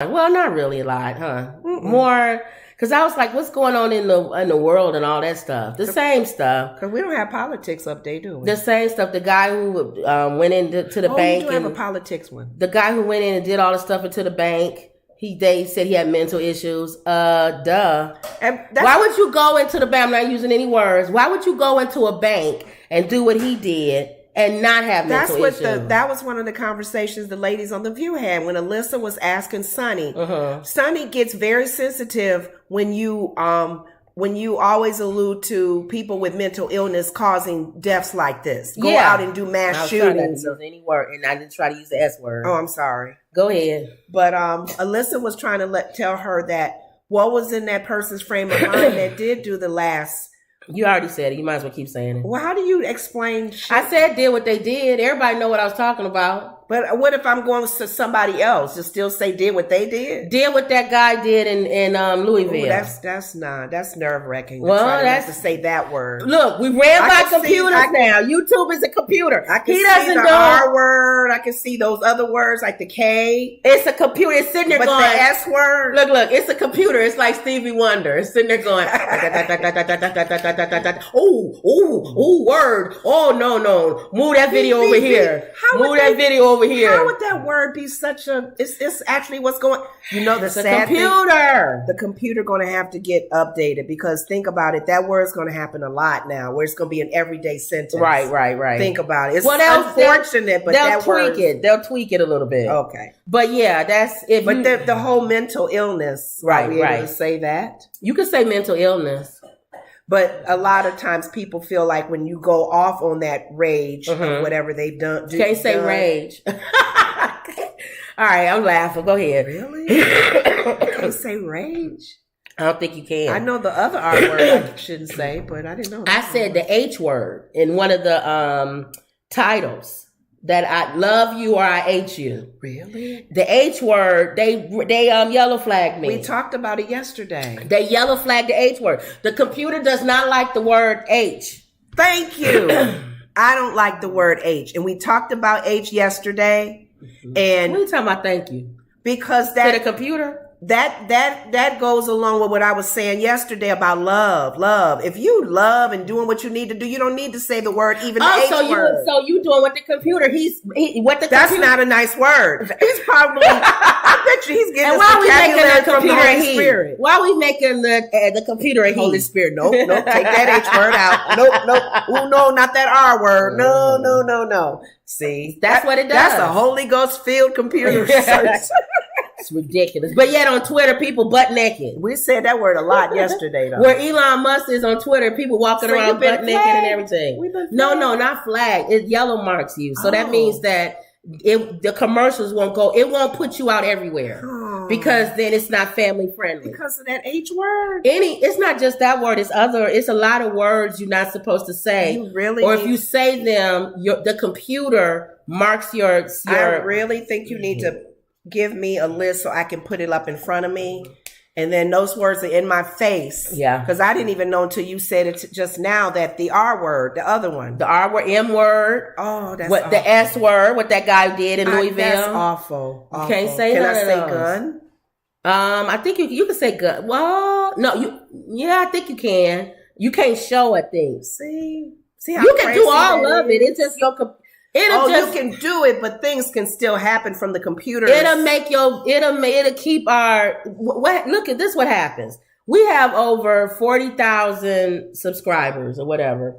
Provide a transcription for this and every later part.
Well, not really a lot, huh? Mm-mm. More, because I was like, what's going on in the world and all that stuff? The same stuff. Because we don't have politics update, do we? The same stuff. The guy who went into the bank. You do have a politics one. The guy who went in and did all the stuff into the bank. They said he had mental issues. Duh. Why would you go into the bank? I'm not using any words. Why would you go into a bank and do what he did and not have mental issues? That was one of the conversations the ladies on The View had when Alyssa was asking Sonny. Sonny gets very sensitive when you always allude to people with mental illness causing deaths like this. Go out and do mass shootings. Any word, and I didn't try to use the S word. Oh, I'm sorry. Go ahead. But Alyssa was trying to tell her that what was in that person's frame of mind that did do the last. You already said it. You might as well keep saying it. Well, how do you explain shit? I said did what they did. Everybody know what I was talking about. But what if I'm going to somebody else to still say did what they did? Did what that guy did in Louisville. Ooh, that's nerve wracking. Well, that's to say that word. Look, we ran by computers now. YouTube is a computer. I can see the R word. I can see those other words like the K. It's a computer. It's sitting there going. But the S word. Look. It's a computer. It's like Stevie Wonder. It's sitting there going. Ooh, word. Oh no. Move that video over here. Move that video over here. How would that word be such a? It's actually what's going. You know, the sad computer. The computer going to have to get updated because think about it. That word's going to happen a lot now, where it's going to be an everyday sentence. Right. Think about it. It's unfortunate, but they'll tweak it. They'll tweak it a little bit. Okay, but yeah, that's if. But the whole mental illness. Right. Able to say that you could say mental illness. But a lot of times people feel like when you go off on that rage of whatever they've done. Can't say rage. All right, I'm laughing. Go ahead. Really? Can't say rage? I don't think you can. I know the other R word I shouldn't say, but I didn't know. I said the H word in one of the titles. That I love you or I hate you. Really? The H word, they yellow flagged me. We talked about it yesterday. They yellow flagged the H word. The computer does not like the word H. Thank you. I don't like the word H. And we talked about H yesterday. And what are you talking about? Thank you. Because that to the computer? That goes along with what I was saying yesterday about love. If you love and doing what you need to do, you don't need to say the word even the H word. So you doing what the computer? That's not a nice word. He's probably. I bet you he's getting. And why we making the computer a Holy Spirit? Why we making the computer a Holy Spirit? Nope. Take that H word out. Nope. Oh no, not that R word. No. See, that's what it does. That's a Holy Ghost filled computer search. It's ridiculous. But yet on Twitter, people butt naked. We said that word a lot yesterday, though. Where Elon Musk is on Twitter, people walking around butt naked and everything. No, not flagged. It yellow marks you. So that means that the commercials won't go. It won't put you out everywhere because then it's not family friendly. Because of that H word? It's not just that word. It's a lot of words you're not supposed to say. You really? Or if you say them, the computer marks your. I really think you need to give me a list so I can put it up in front of me. And then those words are in my face. Yeah. Because I didn't even know until you said it just now that the R word, the other one. The R word, M word. Oh, that's awful. The S word, what that guy did in Louisville. That's awful. You can't say Can none I of say those. gun? I think you can say gun. Well, no, I think you can. You can't show a thing. See how you can do all of it. It's just your you can do it, but things can still happen from the computer. It'll keep our look at this. What happens? We have over 40,000 subscribers or whatever.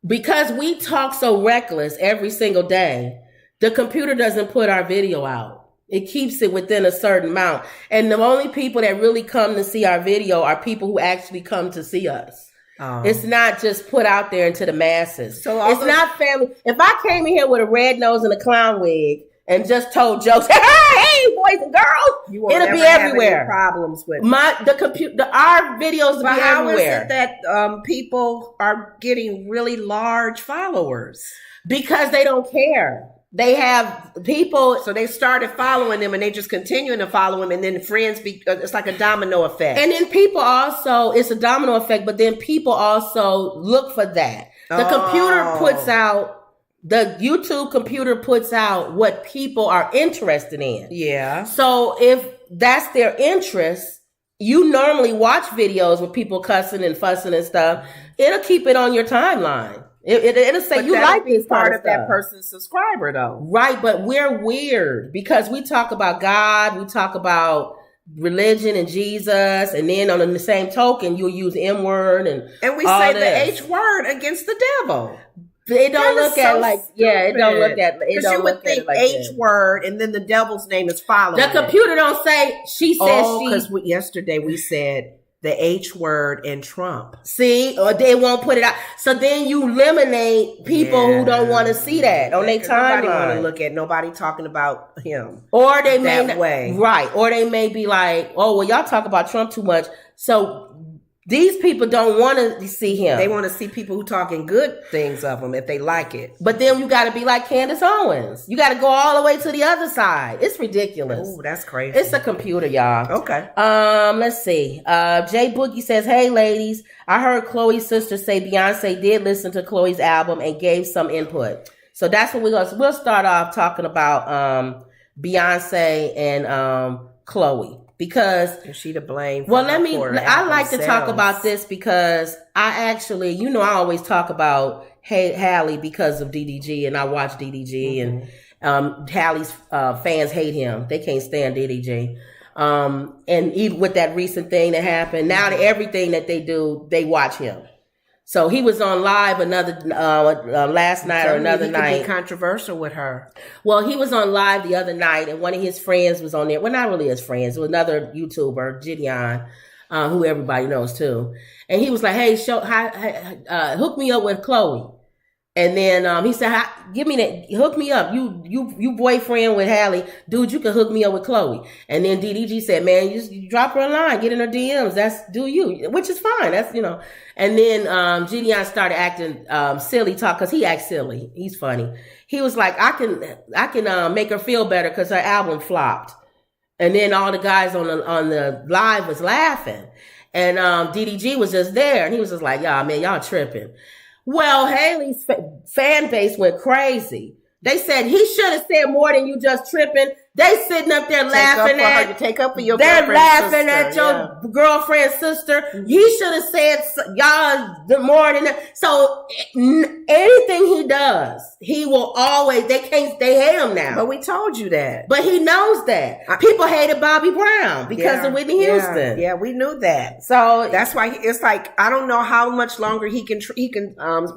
Because we talk so reckless every single day, the computer doesn't put our video out. It keeps it within a certain amount. And the only people that really come to see our video are people who actually come to see us. It's not just put out there into the masses. So it's not family. If I came in here with a red nose and a clown wig and just told jokes, hey, boys and girls, it'll be everywhere. Any problems with our videos will be everywhere. How is it that people are getting really large followers? Because they don't care. They have people. So they started following them and they just continuing to follow them. And then friends, it's like a domino effect. And then people also, it's a domino effect, but then people also look for that. The computer puts out The YouTube computer puts out what people are interested in. Yeah. So if that's their interest, you normally watch videos with people cussing and fussing and stuff. It'll keep it on your timeline. It'll say but you like this part of that person's subscriber, though. Right, but we're weird because we talk about God, we talk about religion and Jesus, and then on the same token, you'll use M word and we say the H word against the devil. It don't look at like it don't look at it. Because you would think H word and then the devil's name is following. The computer don't say she says she. Because yesterday we said the H word and Trump. See, or they won't put it out. So then you eliminate people who don't want to see that on their timeline. Nobody want to look at nobody talking about him. Or they may or they may be like, oh well, y'all talk about Trump too much. So these people don't want to see him. They want to see people who talking good things of him if they like it. But then you got to be like Candace Owens. You got to go all the way to the other side. It's ridiculous. Oh, that's crazy. It's a computer, y'all. Okay. Let's see. Jay Boogie says, "Hey, ladies, I heard Chloe's sister say Beyonce did listen to Chloe's album and gave some input. So that's what we'll start off talking about. Beyonce and Chloe." Because is she to blame? Well, I like to talk about this because I actually, I always talk about Halle because of DDG, and I watch DDG, and Halle's fans hate him. They can't stand DDG. And even with that recent thing that happened, now that everything that they do, they watch him. So he was on live last night or another night. He could be controversial with her. Well, he was on live the other night, and one of his friends was on there. Well, not really his friends. It was another YouTuber, Gideon, who everybody knows too. And he was like, "Hey, hook me up with Chloe." And then he said, "Give me that. Hook me up. You boyfriend with Halle, dude. You can hook me up with Chloe." And then DDG said, "Man, you drop her a line, get in her DMs. Do you, which is fine. That's And then Gideon started acting silly talk because he acts silly. He's funny. He was like, "I can make her feel better because her album flopped." And then all the guys on the live was laughing, and DDG was just there, and he was just like, "Y'all, man, y'all tripping." Well, Haley's fan base went crazy. They said he should have said more than you just tripping. They sitting up there laughing at take up for your they're laughing sister, at your girlfriend's sister. Mm-hmm. He should have said y'all more than that. So anything he does, he will always. They hate him now. But we told you that. But he knows that people hated Bobby Brown because of Whitney Houston. Yeah, we knew that. So that's why it's like I don't know how much longer he can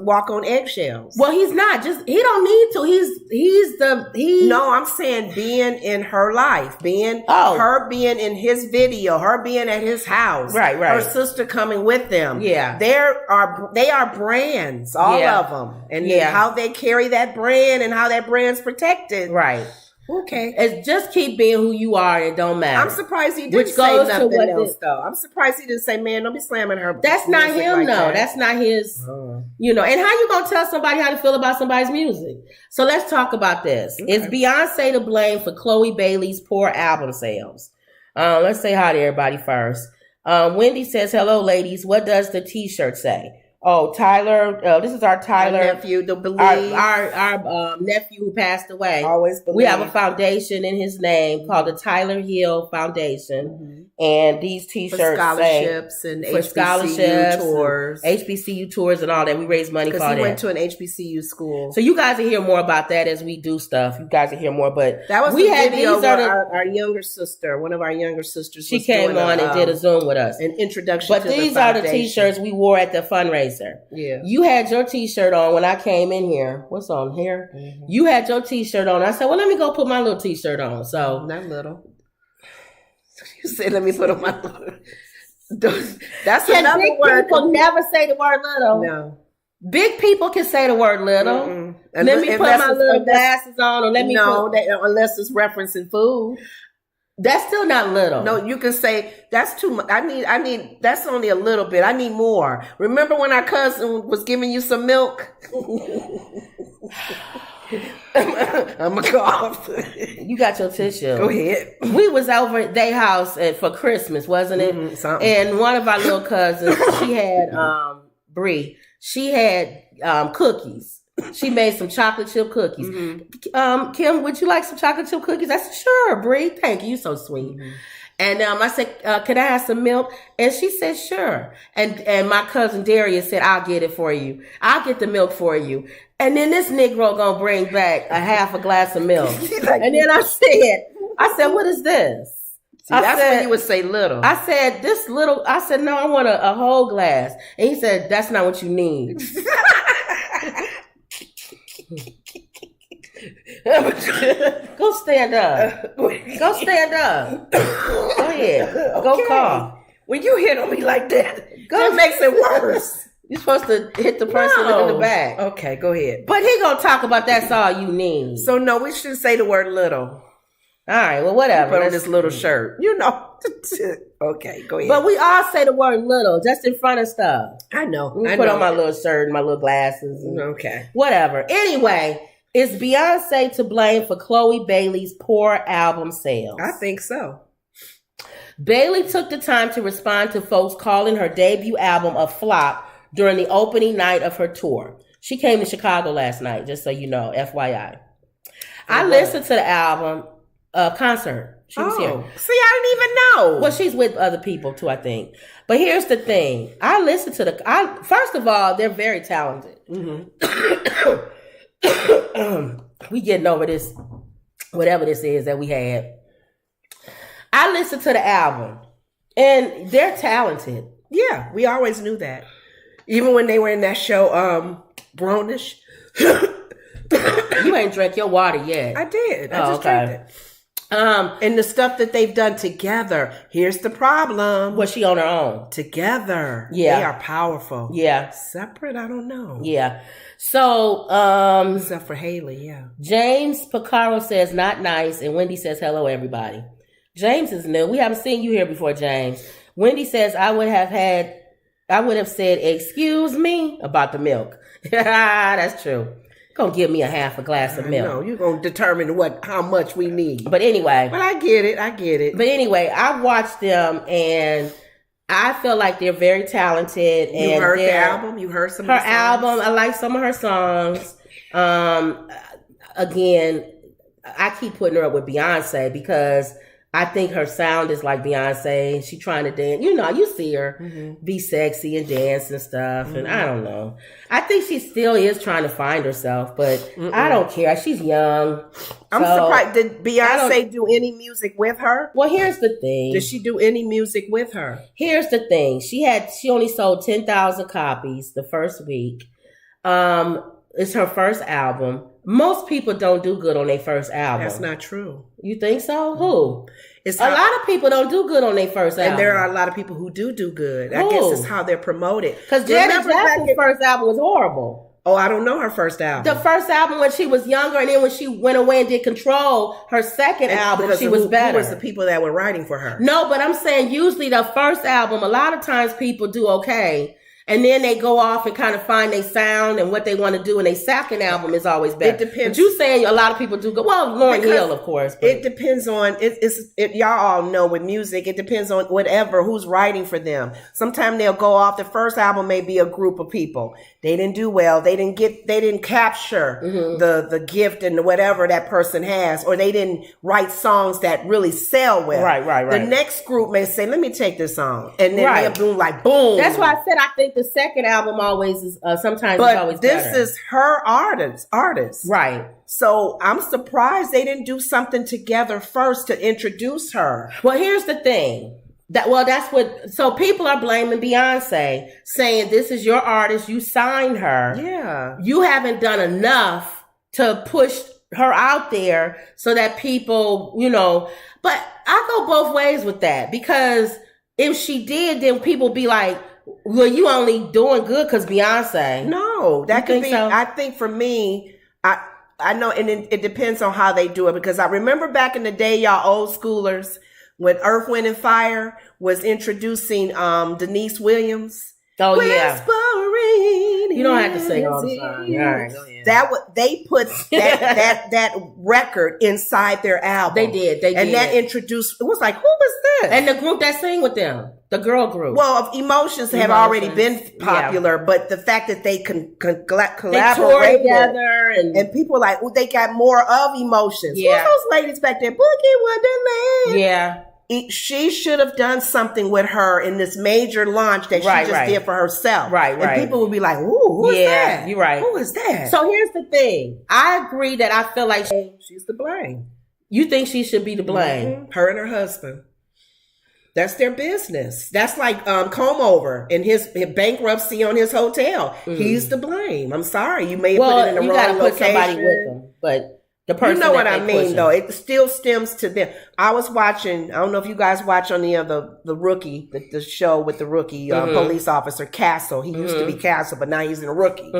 walk on eggshells. Well, he's not. He don't need to. No, I'm saying being in her life, her being in his video, her being at his house, right, her sister coming with them. Yeah, they are brands, all of them, and how they carry that brand and how that brand's protected. Right. Okay. It's just keep being who you are. It don't matter. I'm surprised he didn't say nothing else, though. I'm surprised he didn't say, "Man, don't be slamming her." That's not him, though. That's not his. And how you gonna tell somebody how to feel about somebody's music? So let's talk about this. Okay. Is Beyonce to blame for Chloe Bailey's poor album sales? Let's say hi to everybody first. Wendy says, "Hello, ladies. What does the T-shirt say?" Oh, Tyler. This is our Tyler. Our nephew, the Believe. Our nephew who passed away. Always Believe. We have a foundation in his name called the Tyler Hill Foundation. Mm-hmm. And these T-shirts for scholarships and HBCU tours. HBCU tours and all that. We raise money for that. Because he went to an HBCU school. So you guys will hear more about that as we do stuff. You guys will hear more. But that was the video where our younger sister, one of our younger sisters, she came on and did a Zoom with us. An introduction to the foundation. But these are the T-shirts we wore at the fundraiser. Yeah. You had your T-shirt on when I came in here. What's on here? Mm-hmm. You had your T-shirt on. I said, well, let me go put my little T-shirt on. So not little. You said, let me put on my little. That's another big word. People never say the word little. No. Big people can say the word little. Mm-mm. Let me put my little glasses on, or let me unless it's referencing food. That's still not little. No, you can say that's too much. I need. That's only a little bit. I need more. Remember when our cousin was giving you some milk? I'm a cough. You got your tissue. Go ahead. We was over at their house for Christmas, wasn't it? Mm-hmm, and one of our little cousins, she had Bree. She had cookies. She made some chocolate chip cookies. Kim, would you like some chocolate chip cookies? I said, sure, Bree. Thank you. You're so sweet. And I said, can I have some milk? And she said, sure. And my cousin Darius said, I'll get it for you. I'll get the milk for you. And then this Negro gonna bring back a half a glass of milk. And then I said, what is this? See, that's when you would say little. I said, no, I want a whole glass. And he said, that's not what you need. Go stand up. Go stand up. Go ahead. Go call. When you hit on me like that, it makes it worse. You're supposed to hit the person in the back. Okay, go ahead. But he gonna talk about that's all you need. So no, we shouldn't say the word little. All right, well, whatever. Put on this little shirt. You know. Okay, go ahead. But we all say the word little just in front of stuff. I know. We put on my little shirt and my little glasses. And okay. Whatever. Anyway, is Beyonce to blame for Chloe Bailey's poor album sales? I think so. Bailey took the time to respond to folks calling her debut album a flop during the opening night of her tour. She came to Chicago last night, just so you know, FYI. I listened to the album concert. She was here. See, I didn't even know. Well, she's with other people too, I think. But here's the thing. I listened to first of all, they're very talented. We getting over this, whatever this is that we had. I listened to the album, and they're talented. Yeah, we always knew that. Even when they were in that show, Brownish. You ain't drank your water yet. I did. I just drank it. And the stuff that they've done together. Here's the problem. Was she on her own? Together. Yeah. They are powerful. Yeah. Separate, I don't know. Yeah. So, except for Haley, yeah. Says Picaro says not nice, and Wendy says hello, everybody. James is new. We haven't seen you here before, James. Wendy says I would have said, excuse me, about the milk. That's true. Gonna give me a half a glass of milk. No, you're gonna determine how much we need. But anyway. But I get it. But anyway, I watched them and I feel like they're very talented. And you heard the album? You heard some of her album? I like some of her songs. Again, I keep putting her up with Beyonce because I think her sound is like Beyonce. She trying to dance. You know, you see her be sexy and dance and stuff. And I don't know. I think she still is trying to find herself, but I don't care. She's young. I'm surprised. Did Beyonce do any music with her? Well, here's the thing. Did she do any music with her? Here's the thing. She only sold 10,000 copies the first week. It's her first album. Most people don't do good on their first album. That's not true. You think so? Who? A lot of people don't do good on their first album. And there are a lot of people who do good. I guess it's how they're promoted. Because Janet Jackson's first album was horrible. Oh, I don't know her first album. The first album when she was younger, and then when she went away and did Control, her second album, she was better. Who was the people that were writing for her? No, but I'm saying usually the first album, a lot of times people do okay. And then they go off and kind of find their sound and what they want to do. And their second album is always better. It depends. But you saying a lot of people do good. Well, Lauryn Hill, of course. But. It depends on, y'all all know with music, it depends on who's writing for them. Sometimes they'll go off. The first album may be a group of people. They didn't do well. They didn't capture the gift and whatever that person has, or they didn't write songs that really sell well. Right. The next group may say, let me take this song. And then they'll do like, boom. That's why I said I think the second album always is sometimes it's always better. But this is her artist. Right. So I'm surprised they didn't do something together first to introduce her. Well, here's the thing. So people are blaming Beyonce, saying this is your artist, you signed her. Yeah. You haven't done enough to push her out there so that people, but I go both ways with that, because if she did, then people be like, well, you only doing good because Beyonce. No, that could be. So? I think for me, I know, and it depends on how they do it, because I remember back in the day, y'all old schoolers, when Earth, Wind and Fire was introducing Denise Williams. Oh yeah. Whispering. You don't have to sing all the time. All right, go ahead. They put that record inside their album. They did. And that introduced. It was like, who was with? And the group that sing with them, the girl group. Well, Emotions have already been popular, but the fact that they can collaborate they toured together, and people are like, oh, they got more of Emotions. Yeah. Who's those ladies back there? Boogie Wonderland. Yeah. She should have done something with her in this major launch that she just did for herself. Right. And people would be like, ooh, who is that? You're right. Who is that? So here's the thing. I agree that I feel like she's to blame. You think she should be to blame? Mm-hmm. Her and her husband. That's their business. That's like Comb Over and his bankruptcy on his hotel. He's to blame. I'm sorry. You may have put it in the wrong location. You got to put somebody with him. But the person, you know what I mean, though. It still stems to them. I was watching. I don't know if you guys watch on the Rookie, the show with the rookie police officer Castle. He used to be Castle, but now he's in a Rookie.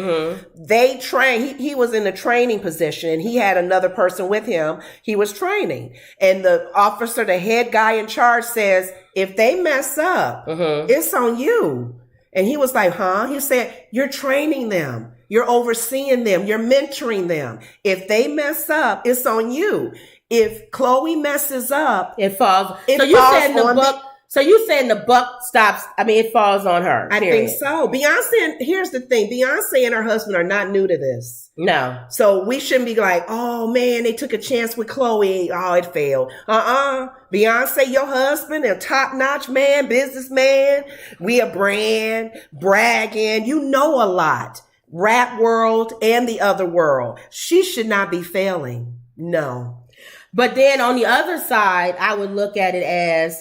They train. He was in a training position, and he had another person with him. He was training, and the officer, the head guy in charge, says, "If they mess up, it's on you." And he was like, "Huh?" He said, "You're training them. You're overseeing them. You're mentoring them. If they mess up, it's on you. If Chloe messes up, it falls. So you saying the buck stops? I mean, it falls on her. I think so. Beyonce. Here's the thing: Beyonce and her husband are not new to this. No. So we shouldn't be like, "Oh man, they took a chance with Chloe. Oh, it failed." Beyonce, your husband, a top-notch man, businessman. We a brand, bragging. You know a lot. Rap world and the other world. She should not be failing. No. But then on the other side, I would look at it as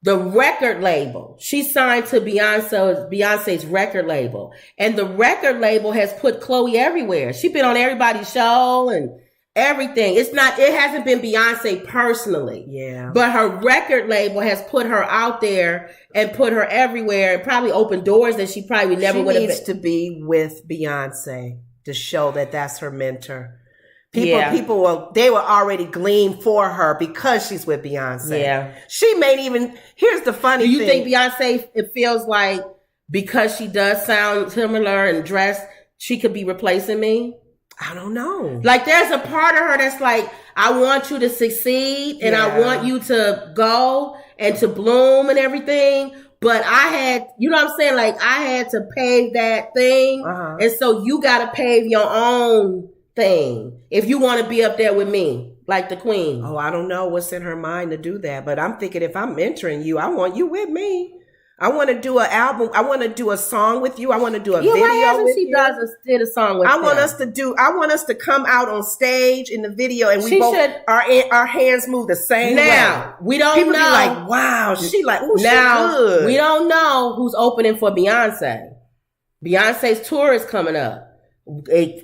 the record label. She signed to Beyonce's record label. And the record label has put Chloe everywhere. She's been on everybody's show and everything. It hasn't been Beyonce personally. Yeah. But her record label has put her out there and put her everywhere and probably opened doors that she probably never would have been. She needs to be with Beyonce to show that that's her mentor. People will already glean for her because she's with Beyonce. Yeah. She may even, here's the funny thing. Do you think Beyonce, it feels like because she does sound similar and dress, she could be replacing me? I don't know. Like there's a part of her that's like, I want you to succeed and I want you to go and to bloom and everything. But I had, you know what I'm saying? Like I had to pave that thing. And so you got to pave your own thing if you want to be up there with me, like the queen. Oh, I don't know what's in her mind to do that. But I'm thinking if I'm mentoring you, I want you with me. I want to do an album. I want to do a song with you. I want to do a video with you. Did a song with I want us to come out on stage in the video and our hands move the same way. Now, we don't People know. Be like, wow, she like, ooh, now, she good. We don't know who's opening for Beyonce. Beyonce's tour is coming up.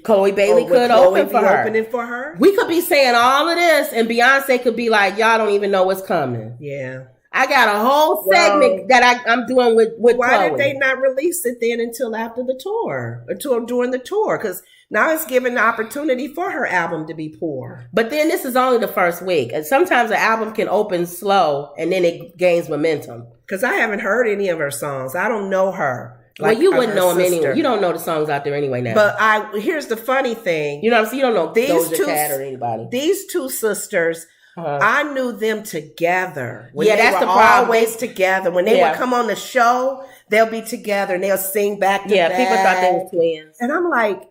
Chloe Bailey could open for her. Opening for her. We could be saying all of this and Beyonce could be like, y'all don't even know what's coming. Yeah. I got a whole segment that I'm doing with why Chloe. Why did they not release it then until after the tour? During the tour? Because now it's giving the opportunity for her album to be poor. But then this is only the first week. And sometimes an album can open slow and then it gains momentum. Because I haven't heard any of her songs. I don't know her. Like you wouldn't know them anyway. You don't know the songs out there anyway now. But here's the funny thing. You know what I'm saying? You don't know Doja Cat or anybody. These two sisters... I knew them together. That's the problem. Always together. When they would come on the show, they'll be together and they'll sing back to back. People thought they were twins. And I'm like,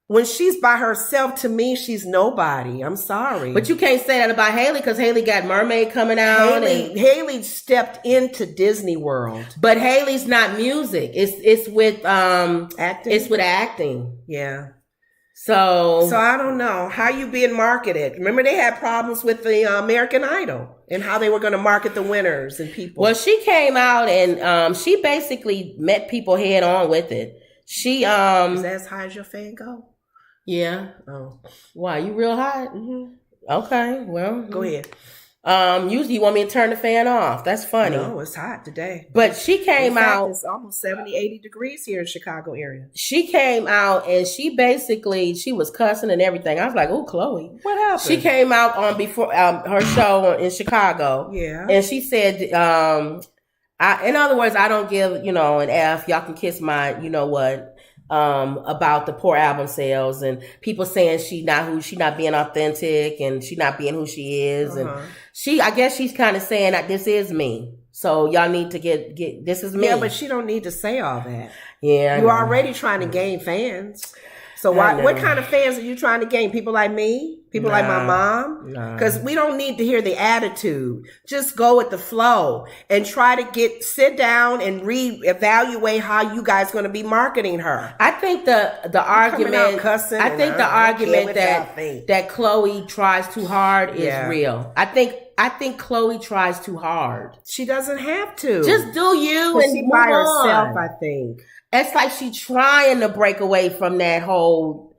when she's by herself, to me, she's nobody. I'm sorry. But you can't say that about Haley because Haley got Mermaid coming out. Haley stepped into Disney World. But Haley's not music. It's with acting. It's with acting. Yeah. So I don't know how you being marketed. Remember they had problems with the American Idol and how they were going to market the winners and people. Well, she came out and she basically met people head on with it. She Is that as high as your fan go? Yeah. Oh, why, you real high? Mm-hmm. Okay, well, go ahead. Usually you want me to turn the fan off. That's funny. No, it's hot today. But she came out. It's almost 70, 80 degrees here in Chicago area. She came out and she was cussing and everything. I was like, oh, Chloe. What happened? She came out on before her show in Chicago. Yeah. And she said, in other words, I don't give, an F. Y'all can kiss my, you know what, about the poor album sales and people saying she not being authentic and she not being who she is. And I guess she's kind of saying that this is me. So y'all need to get this is me. Yeah, but she don't need to say all that. Yeah. You're already trying to gain fans. So what kind of fans are you trying to gain? People like me? People like my mom? Because we don't need to hear the attitude. Just go with the flow and try to sit down and reevaluate how you guys going to be marketing her. I think the argument that Chloe tries too hard is real. I think Chloe tries too hard. She doesn't have to. Just do you and she move by on. herself, I think. It's like she trying to break away from that whole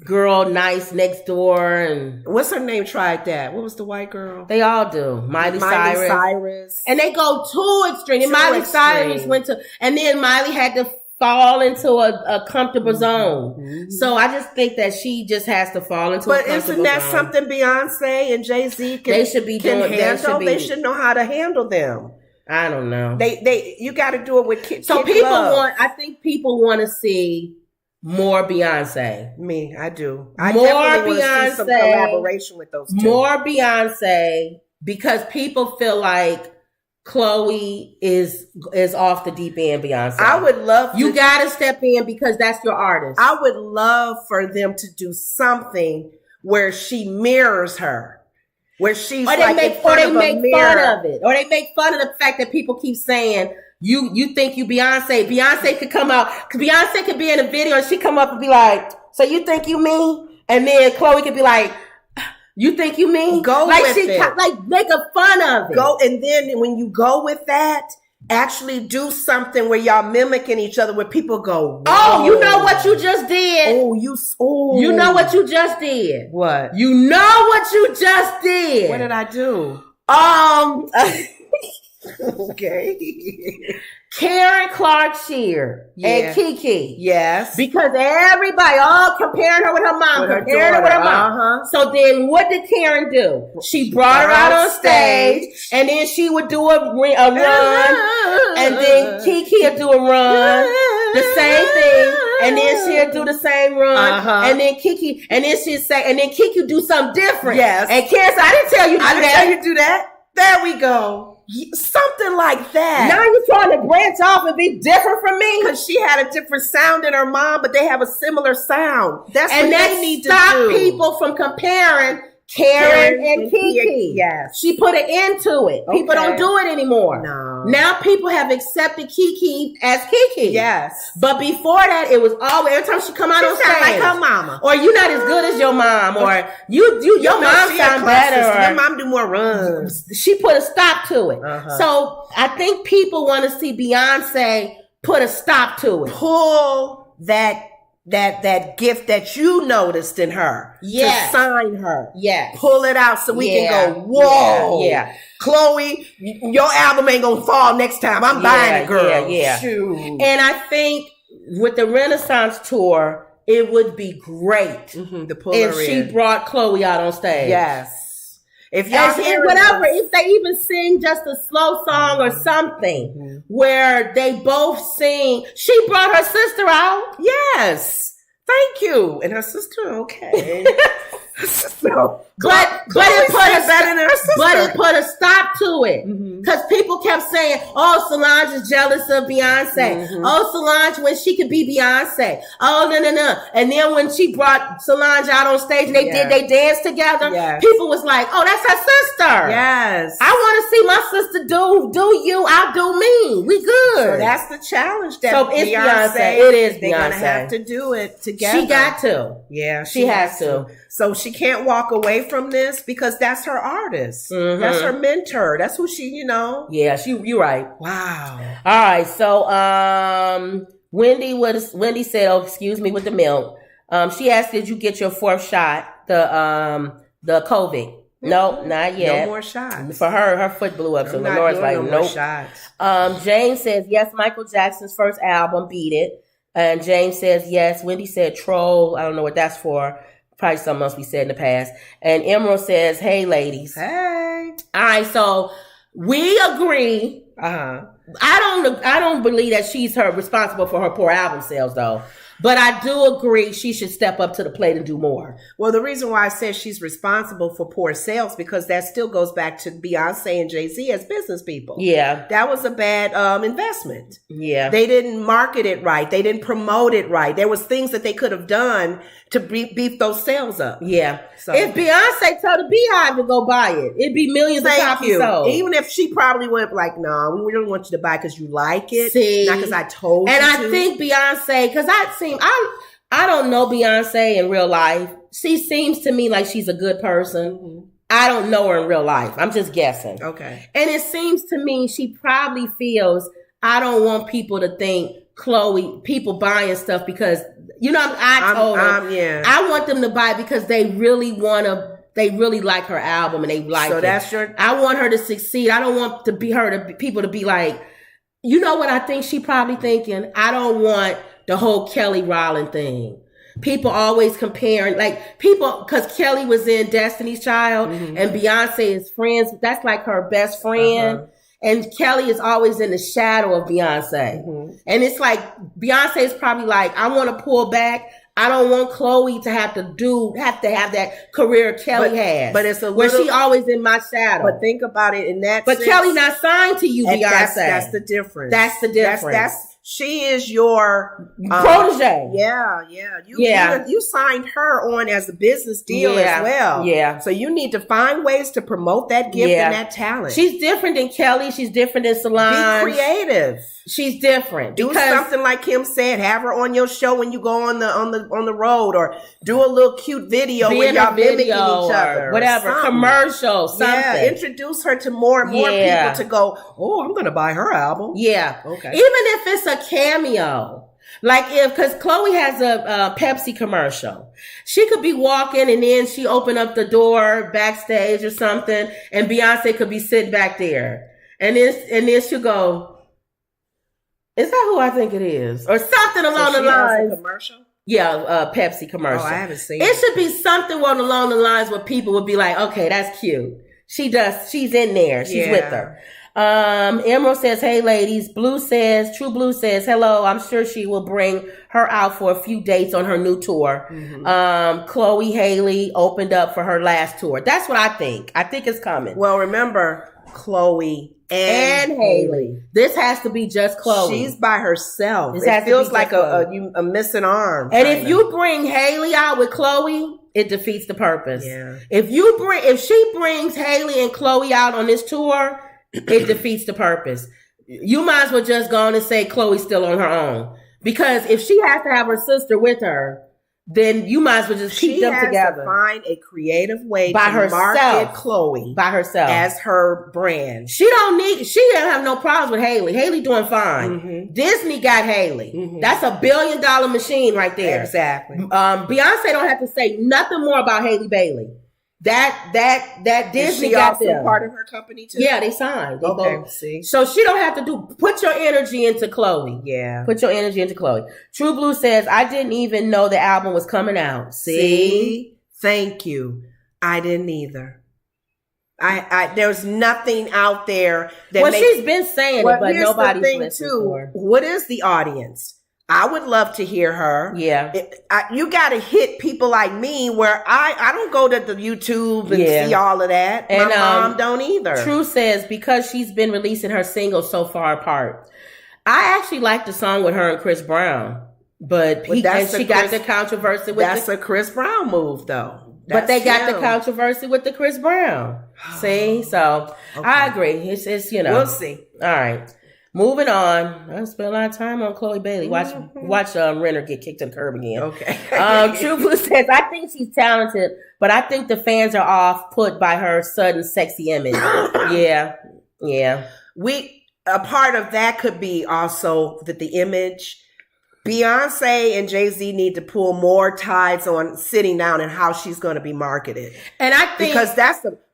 girl nice next door. And what's her name tried that? What was the white girl? They all do. Miley Cyrus. And they go too extreme. And Miley Cyrus went to, and then Miley had to fall into a comfortable zone. Mm-hmm. So I just think that she just has to fall into a comfortable zone. But isn't that something Beyonce and Jay-Z can handle? They should know how to handle them. I don't know. You got to do it with kids. So I think people want to see more Beyonce. Me, I do. I definitely want to see some collaboration with those two. More Beyonce, because people feel like Chloe is off the deep end. Beyonce, I would love. You got to step in because that's your artist. I would love for them to do something where she mirrors her. Where she's or they make fun of it. Or they make fun of the fact that people keep saying, you think you Beyonce. Beyonce could come out, because Beyonce could be in a video and she come up and be like, so you think you me? And then Chloe could be like, you think you me? Go like with it. Like make a fun of it. Go, and then when you go with that, actually do something where y'all mimicking each other, where people go, whoa. Oh, you know what you just did? You know what you just did? What? You know what you just did? What did I do? Okay. Karen Clark Sheard and Kiki. Yes. Because everybody all comparing her with her mom, comparing her with her mom. Uh-huh. So then what did Karen do? She brought her out on stage, and then she would do a run, and then Kiki would do a run, the same thing, and then she'll do the same run, and then Kiki, and then she'll say, and then Kiki do something different. Yes. And Karen said, I didn't tell you to do that. I didn't tell you to do that. There we go. Something like that. Now you're trying to branch off and be different from me? Because she had a different sound than her mom, but they have a similar sound. That's what they need to do. Stop people from comparing Karen and Kiki. Yes. She put an end to it. People don't do it anymore. No. Now people have accepted Kiki as Kiki. Yes. But before that, it was always, every time she come out on stage. Like her mama. Or you're not as good as your mom. Or your mom sound better. Your mom do more runs. She put a stop to it. So I think people want to see Beyonce put a stop to it. Pull that gift that you noticed in her. Yes. To sign her. Yes. Pull it out so we can go, whoa. Yeah. Chloe, your album ain't gonna fall next time. I'm buying it, girl. Yeah. Shoot. And I think with the Renaissance tour, it would be great to pull if her she brought Chloe out on stage. Yes. If y'all if they even sing just a slow song or something where they both sing. She brought her sister out. Yes. Thank you. And her sister, okay. But it put a stop to it. Because people kept saying, oh, Solange is jealous of Beyonce. Oh, Solange, when she could be Beyonce. Oh, no. And then when she brought Solange out on stage and they danced together, people was like, oh, that's her sister. Yes. I want to see my sister do you, I'll do me. We good. So that's the challenge that it's Beyonce. It is Beyonce. They're going to have to do it together. She got to. Yeah. She has to. So she can't walk away from this because that's her artist. That's her mentor. That's who she, Yeah, you're right. Wow. All right. So, Wendy said, oh, excuse me, with the milk. She asked, did you get your fourth shot? The COVID. No, not yet. No more shots. For her foot blew up. So Lenore's like, no nope. Shots. James says, yes, Michael Jackson's first album, Beat It. And James says, yes. Wendy said, Troll. I don't know what that's for. Probably something else we said in the past. And Emerald says, hey, ladies. Hey. All right, so we agree. I don't believe that she's responsible for her poor album sales, though. But I do agree she should step up to the plate and do more. Well, the reason why I said she's responsible for poor sales, because that still goes back to Beyonce and Jay-Z as business people. Yeah. That was a bad investment. Yeah. They didn't market it right. They didn't promote it right. There was things that they could have done to beef those sales up. Yeah. So, if Beyonce told the Beehive to go buy it, it'd be millions of copies sold. Even if she probably went like, no, we really want you to buy because you like it. See? Not because I told and you I think Beyonce, because I don't know Beyonce in real life. She seems to me like she's a good person. Mm-hmm. I don't know her in real life. I'm just guessing. Okay. And it seems to me she probably feels, I don't want people to think Chloe, people buying stuff because, I told them, I want them to buy because they really like her album and they like it. I want her to succeed. I don't want people to be like, you know what I think she probably thinking? I don't want the whole Kelly Rowland thing. People always comparing, because Kelly was in Destiny's Child and Beyonce is friends. That's like her best friend. And Kelly is always in the shadow of Beyonce. And it's like, Beyonce is probably like, I want to pull back. I don't want Chloe to have to have that career Kelly has. But it's where she always in my shadow. But think about it in that sense. But Kelly not signed to you, Beyonce. That's the difference. That's the difference. She is your protege. Yeah. You signed her on as a business deal as well. Yeah. So you need to find ways to promote that gift and that talent. She's different than Kelly. She's different than Solange. Be creative. She's different. Do something like Kim said. Have her on your show when you go on the road, or do a little cute video where y'all mimicking each other, whatever, commercial, something. Yeah, introduce her to more and more people to go, oh, I'm going to buy her album. Yeah. Okay. Even if it's a cameo. Because Chloe has a Pepsi commercial. She could be walking and then she open up the door backstage or something and Beyonce could be sitting back there. And then she'll go, is that who I think it is? Or something along the lines. Has a commercial? Yeah, Pepsi commercial. Oh, I haven't seen it. It should be something along the lines where people would be like, okay, that's cute. She's in there. She's with her. Emerald says, hey ladies. True Blue says, hello. I'm sure she will bring her out for a few dates on her new tour. Chloe Haley opened up for her last tour. That's what I think. I think it's coming. Well, remember, Chloe and Haley. This has to be just Chloe. She's by herself. It feels like a missing arm. And if you bring Haley out with Chloe, it defeats the purpose. Yeah. If she brings Haley and Chloe out on this tour, it defeats the purpose. You might as well just go on and say Chloe's still on her own. Because if she has to have her sister with her, then you might as well just keep them together. To find a creative way to market Chloe by herself as her brand. She don't have no problems with Haley. Haley doing fine. Disney got Haley. That's $1 billion machine right there. Exactly. Beyonce don't have to say nothing more about Haley Bailey. That Disney got them. Part of her company too. Yeah, they signed. See. So she don't have to put your energy into Chloe. Yeah. Put your energy into Chloe. True Blue says, I didn't even know the album was coming out. See? Thank you. I didn't either. There's nothing out there that she's been saying it, but nobody's listening to her. What is the audience? I would love to hear her. Yeah. You got to hit people like me where I don't go to the YouTube and see all of that. And my mom don't either. True says, because she's been releasing her singles so far apart. I actually like the song with her and Chris Brown. But she got the controversy with That's a Chris Brown move, though. But they got the controversy with the Chris Brown. See? So, I agree. It's We'll see. All right. Moving on. I spent a lot of time on Chloe Bailey. Watch Renner get kicked to the curb again. Okay. True Blue says, I think she's talented, but I think the fans are off put by her sudden sexy image. Yeah. A part of that could be also that the image. Beyonce and Jay-Z need to pull more tides on sitting down and how she's going to be marketed. And I think because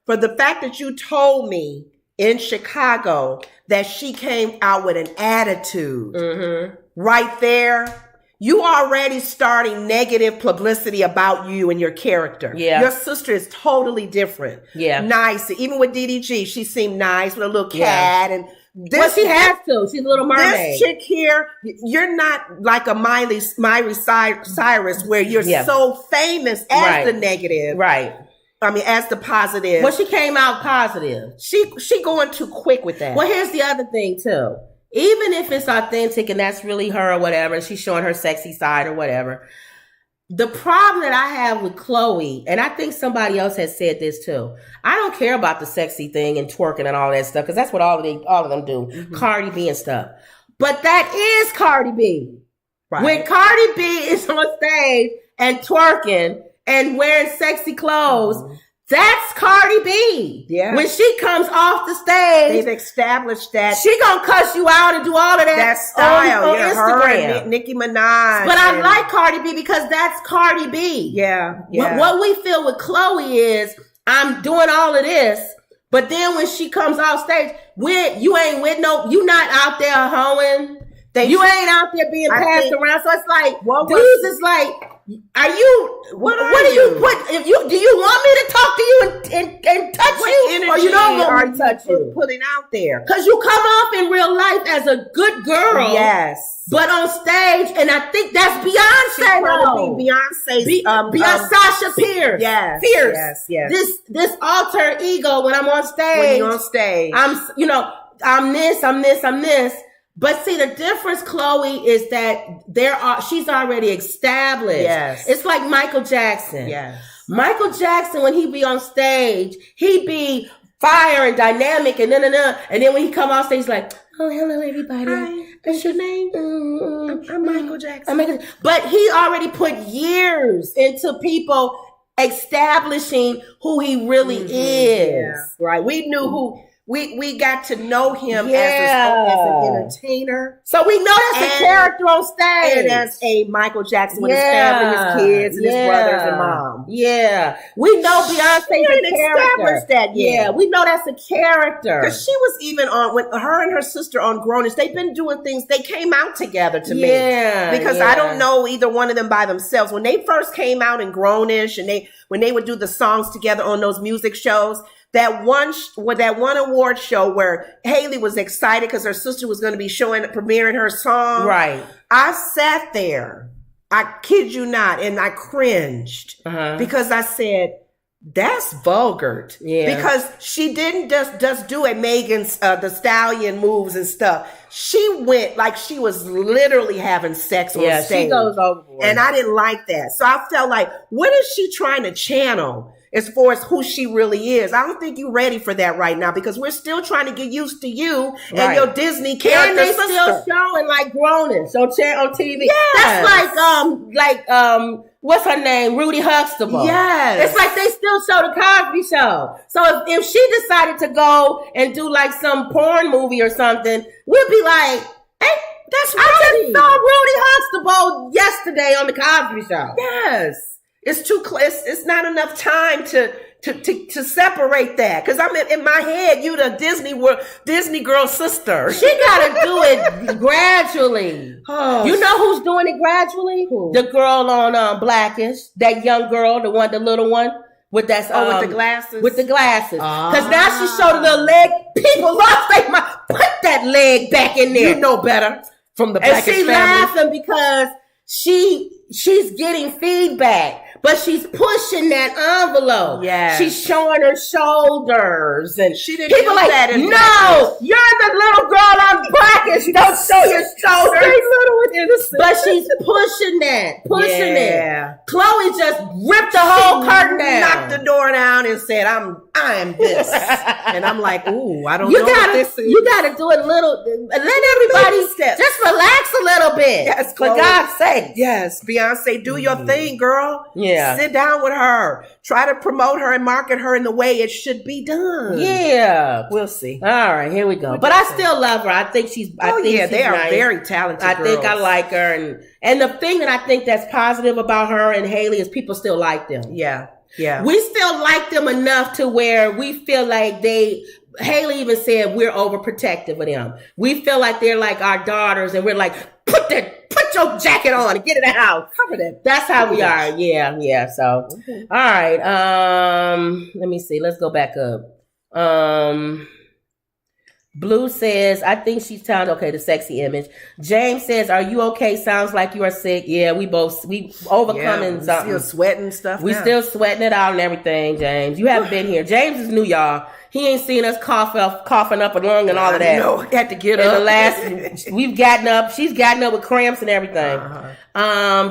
for the fact that you told me in Chicago that she came out with an attitude right there, you already starting negative publicity about you and your character. Yeah. Your sister is totally different. Yeah. Nice. Even with DDG, she seemed nice with a little cat and Well, she has to. She's a Little Mermaid. This chick here, you're not like a Miley Cyrus where you're so famous as the negative. Right. I mean, as the positive. Well, she came out positive. She going too quick with that. Well, here's the other thing, too. Even if it's authentic and that's really her or whatever, and she's showing her sexy side or whatever, the problem that I have with Chloe, and I think somebody else has said this too, I don't care about the sexy thing and twerking and all that stuff, because that's what all of them do, Cardi B and stuff. But that is Cardi B. Right. When Cardi B is on stage and twerking and wearing sexy clothes, that's Cardi B. Yeah. When she comes off the stage, they've established that she gonna cuss you out and do all of that style on Instagram. Her and Nicki Minaj. But I like Cardi B because that's Cardi B. Yeah. What we feel with Chloe is I'm doing all of this, but then when she comes off stage, you not out there hoeing. You ain't out there being passed around. So it's like, dudes is like, what do you want me to talk to you and touch you? Or you don't want me to touch you? Putting out there. Because you come off in real life as a good girl. Yes. But on stage, and I think that's Beyonce. Beyonce. Sasha Pierce. Yes. Fierce. Yes. This alter ego when I'm on stage. When you're on stage. I'm this. But see, the difference, Chloe, is that she's already established. Yes. It's like Michael Jackson. Yes. Michael Jackson, when he be on stage, he be fire and dynamic and and then when he come off stage, he's like, oh, hello, everybody. Hi. What's your name? I'm Michael Jackson. But he already put years into people establishing who he really is. Yeah. Right. We knew who... We got to know him as an entertainer. So we know that's a character on stage. And as a Michael Jackson with his family, his kids, and his brothers and mom. Yeah. We know Beyonce's a character. Established that yet. Yeah, we know that's a character. Because she was even on, with her and her sister on Grownish, they've been doing things, they came out together to me. Because I don't know either one of them by themselves. When they first came out in Grownish and when they would do the songs together on those music shows, that one award show where Haley was excited because her sister was going to be premiering her song. Right. I sat there, I kid you not, and I cringed because I said, that's vulgar. Yeah. Because she didn't just do a Megan's the Stallion moves and stuff. She went like she was literally having sex on stage. Yeah, she goes overboard. And I didn't like that. So I felt like, what is she trying to channel as far as who she really is? I don't think you're ready for that right now because we're still trying to get used to you and your Disney character. And they still showing like Grownish on TV. Yes. That's like what's her name? Rudy Huxtable. Yes. It's like they still show the Cosby Show. So if she decided to go and do like some porn movie or something, we'd be like, hey, that's I just saw Rudy Huxtable yesterday on the Cosby Show. Yes. It's too close. It's not enough time to separate that. Because I'm in my head, you the Disney girl sister. She gotta do it gradually. Oh. You know who's doing it gradually? Who? The girl on Blackish, that young girl, the little one with that. With the glasses. With the glasses. Because now she showed a little leg. People lost their mind. Put that leg back in there. You know better from the Blackish family. And she's laughing because she's getting feedback. But she's pushing that envelope. Yeah. She's showing her shoulders. And she didn't people do like, that in no, you're the little girl on Blackish. Don't show your shoulders. Stay little and innocent. But she's pushing it. Chloe just ripped the whole curtain down. Knocked the door down and said, I'm this. And I'm like, ooh, I don't know what this is. You got to do it let everybody just relax a little bit. Yes, for God's sake. Yes, Beyonce, do your thing, girl. Yeah. Sit down with her. Try to promote her and market her in the way it should be done. Yeah. We'll see. All right, here we go. But I still love her. I think she's they are nice. Very talented girls. Think I like her. And the thing that I think that's positive about her and Haley is people still like them. Yeah. Yeah. We still like them enough to where we feel like Haley even said we're overprotective of them. We feel like they're like our daughters and we're like, put your jacket on and get in the house. Cover that. That's how we are. Yeah. So, okay. All right. Let me see. Let's go back up. Blue says, I think she's telling, okay, the sexy image. James says, are you okay? Sounds like you are sick. Yeah, we overcoming something. Still sweating stuff. We still sweating it out and everything, James. You haven't been here. James is new, y'all. He ain't seen us coughing up a lung and all of that. No, had to get up. We've gotten up. She's gotten up with cramps and everything.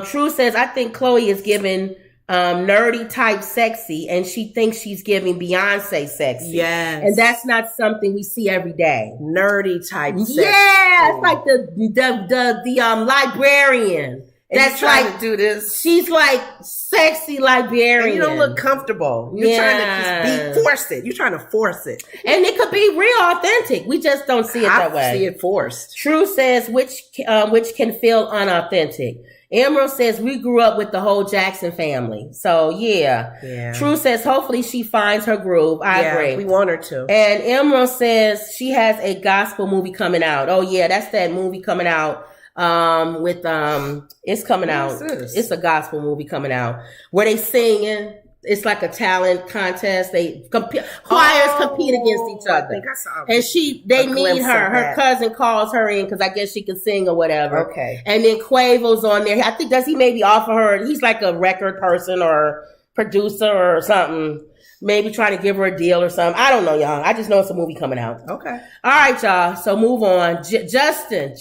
True says, I think Chloe is giving nerdy type sexy, and she thinks she's giving Beyonce sexy. Yes. And that's not something we see every day. Nerdy type sexy. Yeah, it's like the librarian. That's trying to do this. She's like sexy librarian. And you don't look comfortable. You're trying to just force it. You're trying to force it. And it could be real authentic. We just don't see it that way. I see it forced. True says, which can feel unauthentic. Emerald says, we grew up with the whole Jackson family. So, yeah. True says, hopefully she finds her groove. I agree. We want her to. And Emerald says she has a gospel movie coming out. Oh, yeah, that's that movie coming out. It's coming out. It's a gospel movie coming out where they singing. It's like a talent contest. Choirs compete against each other. I think I saw and they need her. Her cousin calls her in because I guess she can sing or whatever. Okay. And then Quavo's on there. I think does he maybe offer her? He's like a record person or producer or something. Maybe trying to give her a deal or something. I don't know, y'all. I just know it's a movie coming out. Okay. All right, y'all. So move on. Justin.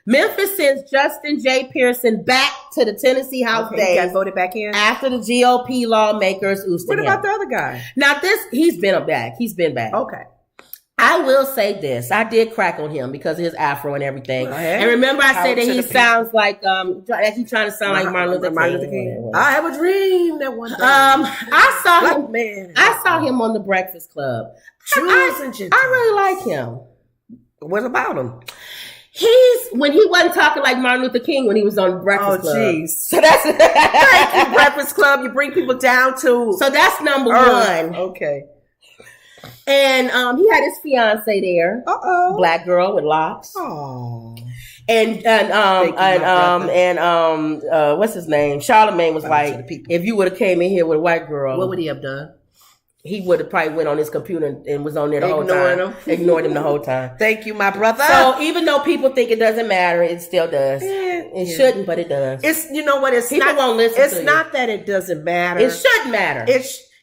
Memphis sends Justin J. Pearson back to the Tennessee House days. He got voted back in? After the GOP lawmakers ousted him. What about the other guy? Now he's been back. He's been back. Okay. I will say this. I did crack on him because of his afro and everything. And remember I said that he sounds like, he's trying to sound like Martin Luther King. I have a dream that one day. I saw him on the Breakfast Club. I really like him. What about him? When he wasn't talking like Martin Luther King when he was on Breakfast Club. Oh, jeez. So that's thank you, Breakfast Club. You bring people down to. So that's number one. Okay. And he had his fiance there. Black girl with locks. Oh. And what's his name? Charlamagne was like, if you would have came in here with a white girl, what would he have done? He would have probably went on his computer and was on there the whole time. Ignored him the whole time. Thank you, my brother. So even though people think it doesn't matter, it still does. It shouldn't, but it does. It's people won't listen to you. It's not that it doesn't matter. It should matter.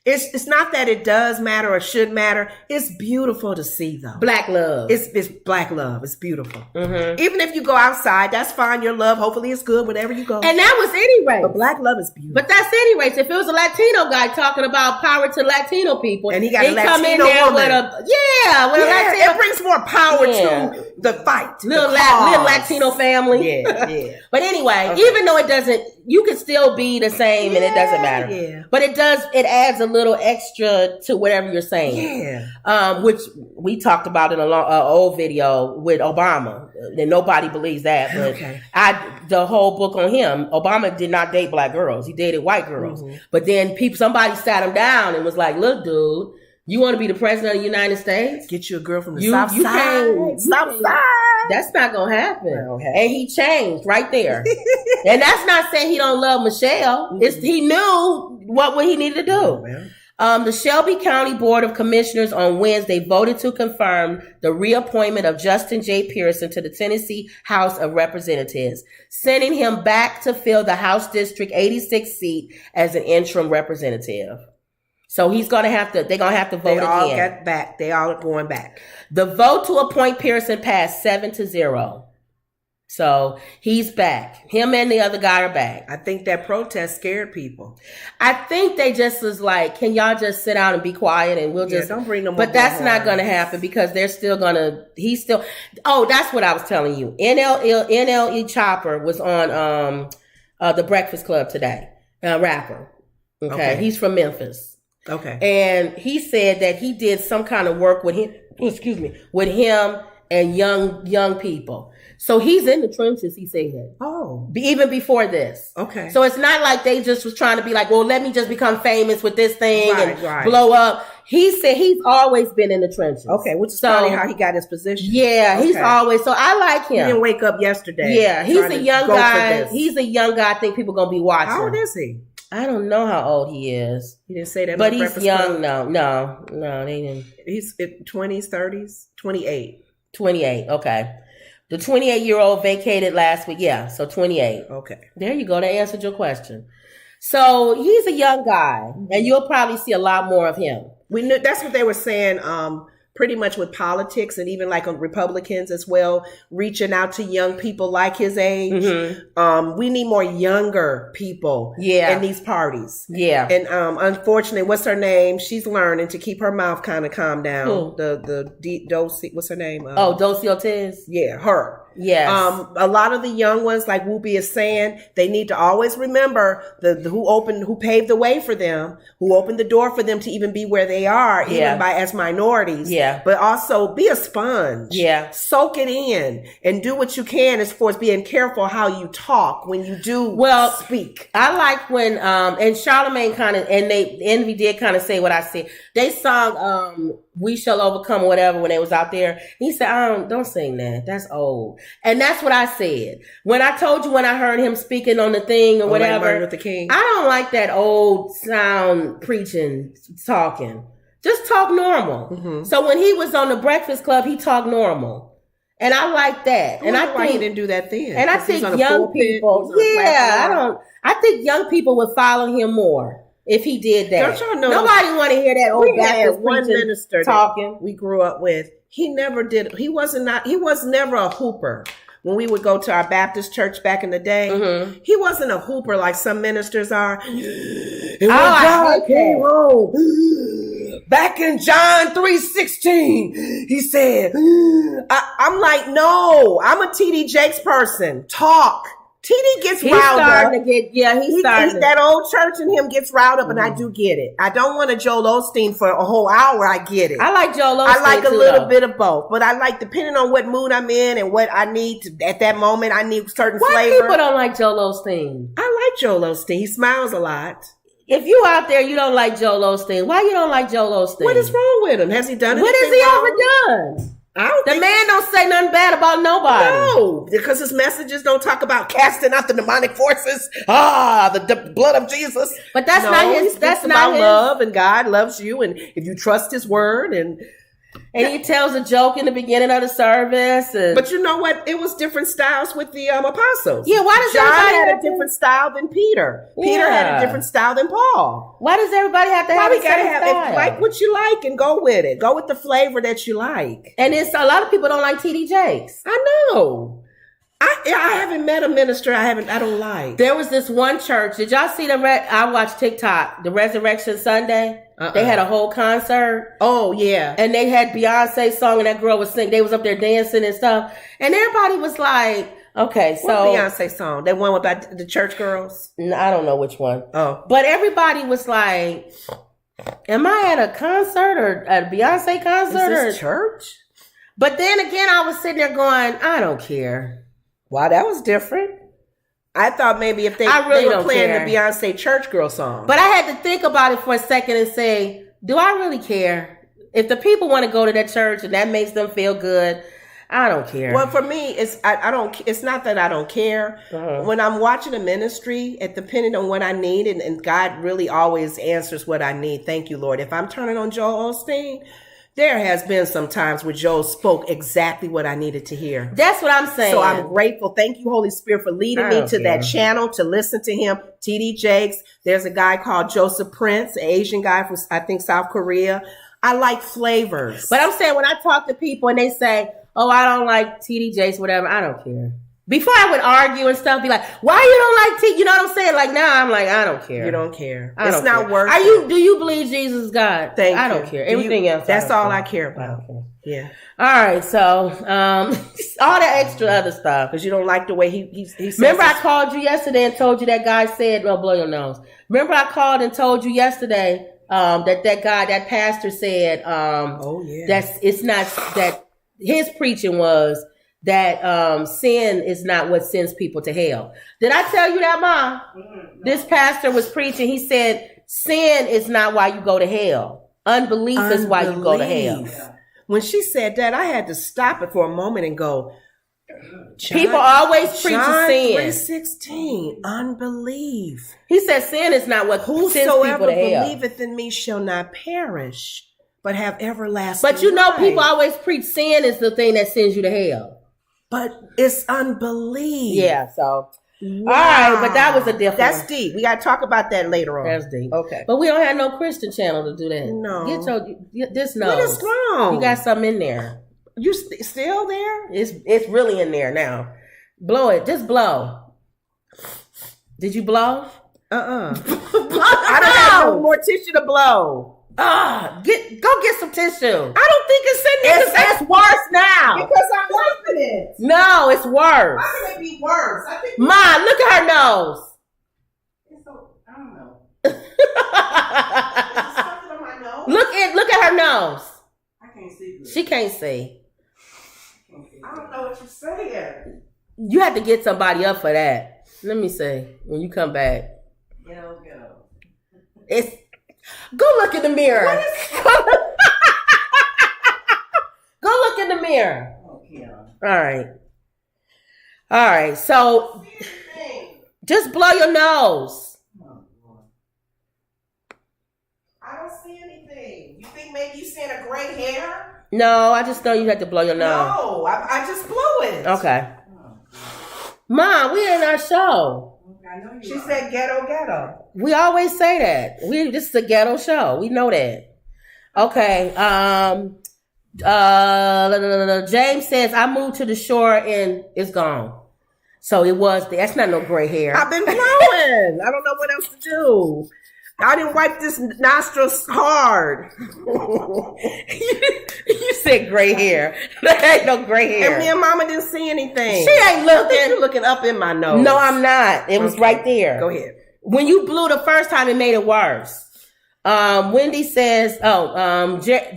It's not that it does matter or should matter. It's beautiful to see, though. Black love. It's black love. It's beautiful. Mm-hmm. Even if you go outside, that's fine. Your love, hopefully, it's good whenever you go. And that was any race. But black love is beautiful. But that's any race. If it was a Latino guy talking about power to Latino people, and he got a Latino come in there woman. with a Latino. It brings more power to the fight. Little Latino family. Yeah. But anyway, even though it doesn't, you can still be the same, and it doesn't matter. Yeah. But it does. It adds a little extra to whatever you're saying. Yeah. Which we talked about in an old video with Obama. And nobody believes that, but the whole book on him. Obama did not date black girls; he dated white girls. Mm-hmm. But then somebody sat him down and was like, "Look, dude, you want to be the president of the United States? Get you a girl from the South Side. South Side. That's not gonna happen." And he changed right there. And that's not saying he don't love Michelle. Mm-hmm. He knew what he needed to do. The Shelby County Board of Commissioners on Wednesday voted to confirm the reappointment of Justin J. Pearson to the Tennessee House of Representatives, sending him back to fill the House District 86 seat as an interim representative. So they're going to have to vote again. They all got back. They all are going back. The vote to appoint Pearson passed 7-0. So he's back. Him and the other guy are back. I think that protest scared people. I think they just was like, can y'all just sit down and be quiet and we'll just don't bring them. But that's not going to happen because they're still going to. Oh, that's what I was telling you. NLE Chopper was on the Breakfast Club today. Rapper. Okay, he's from Memphis. Okay, and he said that he did some kind of work with him. With him and young people. So he's in the trenches, he said. Oh. Even before this. Okay. So it's not like they just was trying to be like, well, let me just become famous with this thing blow up. He said he's always been in the trenches. Okay, which is probably how he got his position. Yeah, he's always. So I like him. He didn't wake up yesterday. Yeah, he's a young guy. He's a young guy. I think people are going to be watching. How old is he? I don't know how old he is. You didn't say that, but he's young. No, they didn't. He's in 20s, 30s, 28. 28. Okay. The 28-year-old vacated last week. Yeah, so 28. Okay. There you go. That answered your question. So he's a young guy, and you'll probably see a lot more of him. We knew that's what they were saying. Pretty much with politics and even like on Republicans as well, reaching out to young people like his age. Mm-hmm. We need more younger people in these parties. Yeah. And unfortunately, what's her name? She's learning to keep her mouth kind of calm down. Dulce, what's her name? Dulce Ortiz? Yeah, her. Yes. A lot of the young ones, like Whoopi is saying, they need to always remember who paved the way for them, who opened the door for them to even be where they are, even as minorities. Yeah. But also be a sponge. Yeah. Soak it in and do what you can as far as being careful how you talk when you do speak. I like when and Charlamagne Envy did kind of say what I said. They sung We Shall Overcome, whatever, when they was out there. He said, don't sing that. That's old. And that's what I said. When I told you when I heard him speaking on the thing or whatever, like Martin Luther King. I don't like that old sound preaching, talking. Just talk normal. Mm-hmm. So when he was on the Breakfast Club, he talked normal. And I like that. And I think why he didn't do that then. And I think young people, I think young people would follow him more. If he did that. Don't y'all know? Nobody want to hear that old Baptist one minister talking. We grew up with. He was never a hooper. When we would go to our Baptist church back in the day, he wasn't a hooper like some ministers are. And when God came home, back in John 3:16, he said, I'm like, no, I'm a T.D. Jakes person. Talk. TD gets riled up. That old church in him gets riled up, and I do get it. I don't want a Joel Osteen for a whole hour. I get it. I like Joel Osteen. I like a little bit of both, but I like, depending on what mood I'm in and what I need to, at that moment, I need certain flavor. Why people don't like Joel Osteen? I like Joel Osteen. He smiles a lot. If you out there, you don't like Joel Osteen. Why you don't like Joel Osteen? What is wrong with him? Has he done anything What has he ever done? The man don't say nothing bad about nobody. No, because his messages don't talk about casting out the demonic forces. The blood of Jesus. But that's not his. That's not his. Love, and God loves you, and if you trust His word, and he tells a joke in the beginning of the service. But you know what? It was different styles with the apostles. Yeah, why does John everybody had a different style than Peter? Peter had a different style than Paul. Why does everybody have to have a style? Like what you like and go with it. Go with the flavor that you like. And it's a lot of people don't like T.D. Jakes. I know. I haven't met a minister I don't like. There was this one church. Did y'all see I watched TikTok, the Resurrection Sunday. They had a whole concert. Oh, yeah. And they had Beyonce song, and that girl was singing. They was up there dancing and stuff. And everybody was like, okay, so. What Beyonce song? That one about the church girls? I don't know which one. Oh. But everybody was like, am I at a concert or at a Beyonce concert? Is this church? But then again, I was sitting there going, I don't care. Wow, that was different. I thought maybe if they were playing the Beyonce church girl song. But I had to think about it for a second and say, do I really care? If the people want to go to that church and that makes them feel good, I don't care. Well, for me, it's not that I don't care. Uh-huh. When I'm watching a ministry, depending on what I need, and God really always answers what I need. Thank you, Lord. If I'm turning on Joel Osteen, there has been some times where Joel spoke exactly what I needed to hear. That's what I'm saying. So I'm grateful. Thank you, Holy Spirit, for leading me to that channel to listen to him. T.D. Jakes. There's a guy called Joseph Prince, an Asian guy from, I think, South Korea. I like flavors. But I'm saying when I talk to people and they say, oh, I don't like T.D. Jakes, whatever, I don't care. Before I would argue and stuff, be like, why you don't like T? You know what I'm saying? Like now I'm like, I don't care. You don't care. It's not worth it. Do you believe Jesus is God? Thank you. I don't care. Everything else. That's all I care about. Yeah. All right. So, all the extra other stuff. Because you don't like the way he says. Remember I called you yesterday and told you that guy said, well, blow your nose. Remember I called and told you yesterday, that pastor said, it's not that his preaching was that sin is not what sends people to hell. Did I tell you that, Ma? This pastor was preaching. He said, sin is not why you go to hell. Unbelief is why you go to hell. When she said that, I had to stop it for a moment and go, People always preach John sin. 3:16, unbelief. He says sin is not what sends people Whosoever to hell. believeth in me shall not perish, but have everlasting But you know, life. people always preach sin is the thing that sends you to hell. But it's unbelief. Yeah, so. Wow. All right, but that was a different. That's deep. We got to talk about that later on. That's deep. Okay. But we don't have no Christian channel to do that. No. This nose. What is wrong? You got something in there. You still there? It's really in there now. Blow it. Just blow. Did you blow? I don't have no more tissue to blow. Go get some tissue. I don't think it's in there. It's worse now. Because I'm wiping it. No, it's worse. How can it be worse? I think Ma, look at her nose. I don't know. Look Something on my nose? at her nose. I can't see good. She can't see. I don't know what you're saying. You have to get somebody up for that. Let me see when you come back. Go. It's go look in the mirror. Go look in the mirror. Okay. All right. So just blow your nose. I don't see anything. You think maybe you seeing a gray hair? No, I just know you have to blow your nose. No, I just blew it. Okay. Mom, we in our show. She said ghetto. We always say that. This is a ghetto show. We know that. Okay. James says I moved to the shore and it's gone. So it was. That's not no gray hair. I've been blowing. I don't know what else to do. I didn't wipe this nostrils hard. You said gray hair. There ain't no gray hair. And me and Mama didn't see anything. She ain't looking. You're looking up in my nose. No, I'm not. It was right there. Go ahead. When you blew the first time, it made it worse. Wendy says,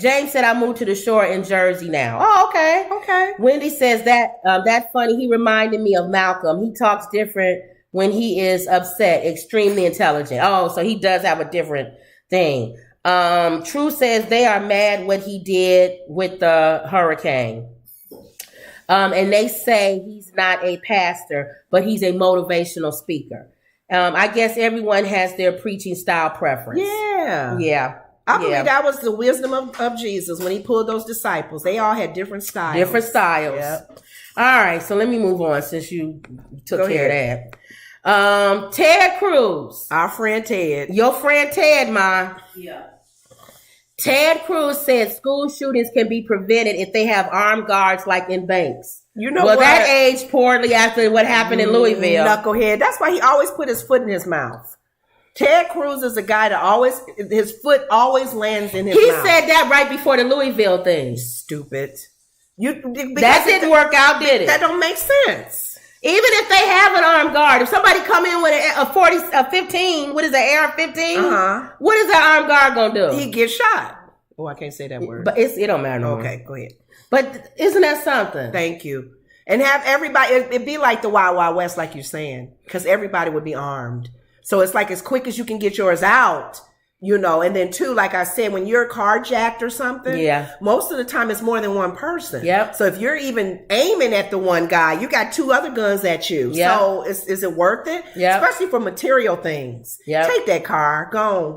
James said I moved to the shore in Jersey now. Oh, okay. Okay. Wendy says that's funny. He reminded me of Malcolm. He talks different when he is upset, extremely intelligent. Oh, so he does have a different thing. True says they are mad what he did with the hurricane. And they say he's not a pastor, but he's a motivational speaker. I guess everyone has their preaching style preference. Yeah. I believe that was the wisdom of Jesus when he pulled those disciples. They all had different styles. Yep. All right, so let me move on since you took care of that. Ted Cruz. Our friend Ted. Your friend Ted, Ma. Yeah. Ted Cruz said school shootings can be prevented if they have armed guards like in banks. You know what? That aged poorly after what happened in Louisville. Knucklehead. That's why he always put his foot in his mouth. Ted Cruz is a guy that his foot always lands in his mouth. He said that right before the Louisville thing. Stupid. That didn't work out, did it? That don't make sense. Even if they have an armed guard, if somebody come in with a 15, what is an AR-15? What is that armed guard gonna do? He gets shot. Oh, I can't say that word. But it don't matter no more. Okay, go ahead. But isn't that something? Thank you. And have everybody, it'd be like the Wild Wild West, like you're saying, because everybody would be armed. So it's like as quick as you can get yours out, and then two, like I said, when you're carjacked or something, most of the time it's more than one person. Yep. So if you're even aiming at the one guy, you got two other guns at you. Yep. So is it worth it? Yep. Especially for material things. Yep. Take that car,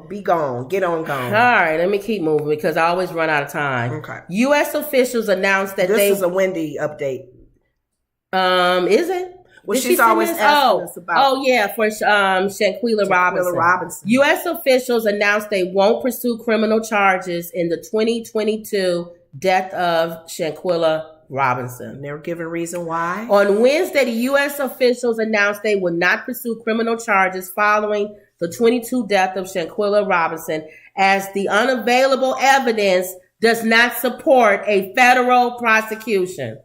be gone, get on gone. All right, let me keep moving because I always run out of time. Okay. U.S. officials announced that this is a Wendy update. Is it? Well, she's always asking us about. Oh, yeah, for Shanquella Robinson. U.S. officials announced they won't pursue criminal charges in the 2022 death of Shanquella Robinson. They're giving reason why. On Wednesday, the U.S. officials announced they would not pursue criminal charges following the 22 death of Shanquella Robinson, as the unavailable evidence does not support a federal prosecution.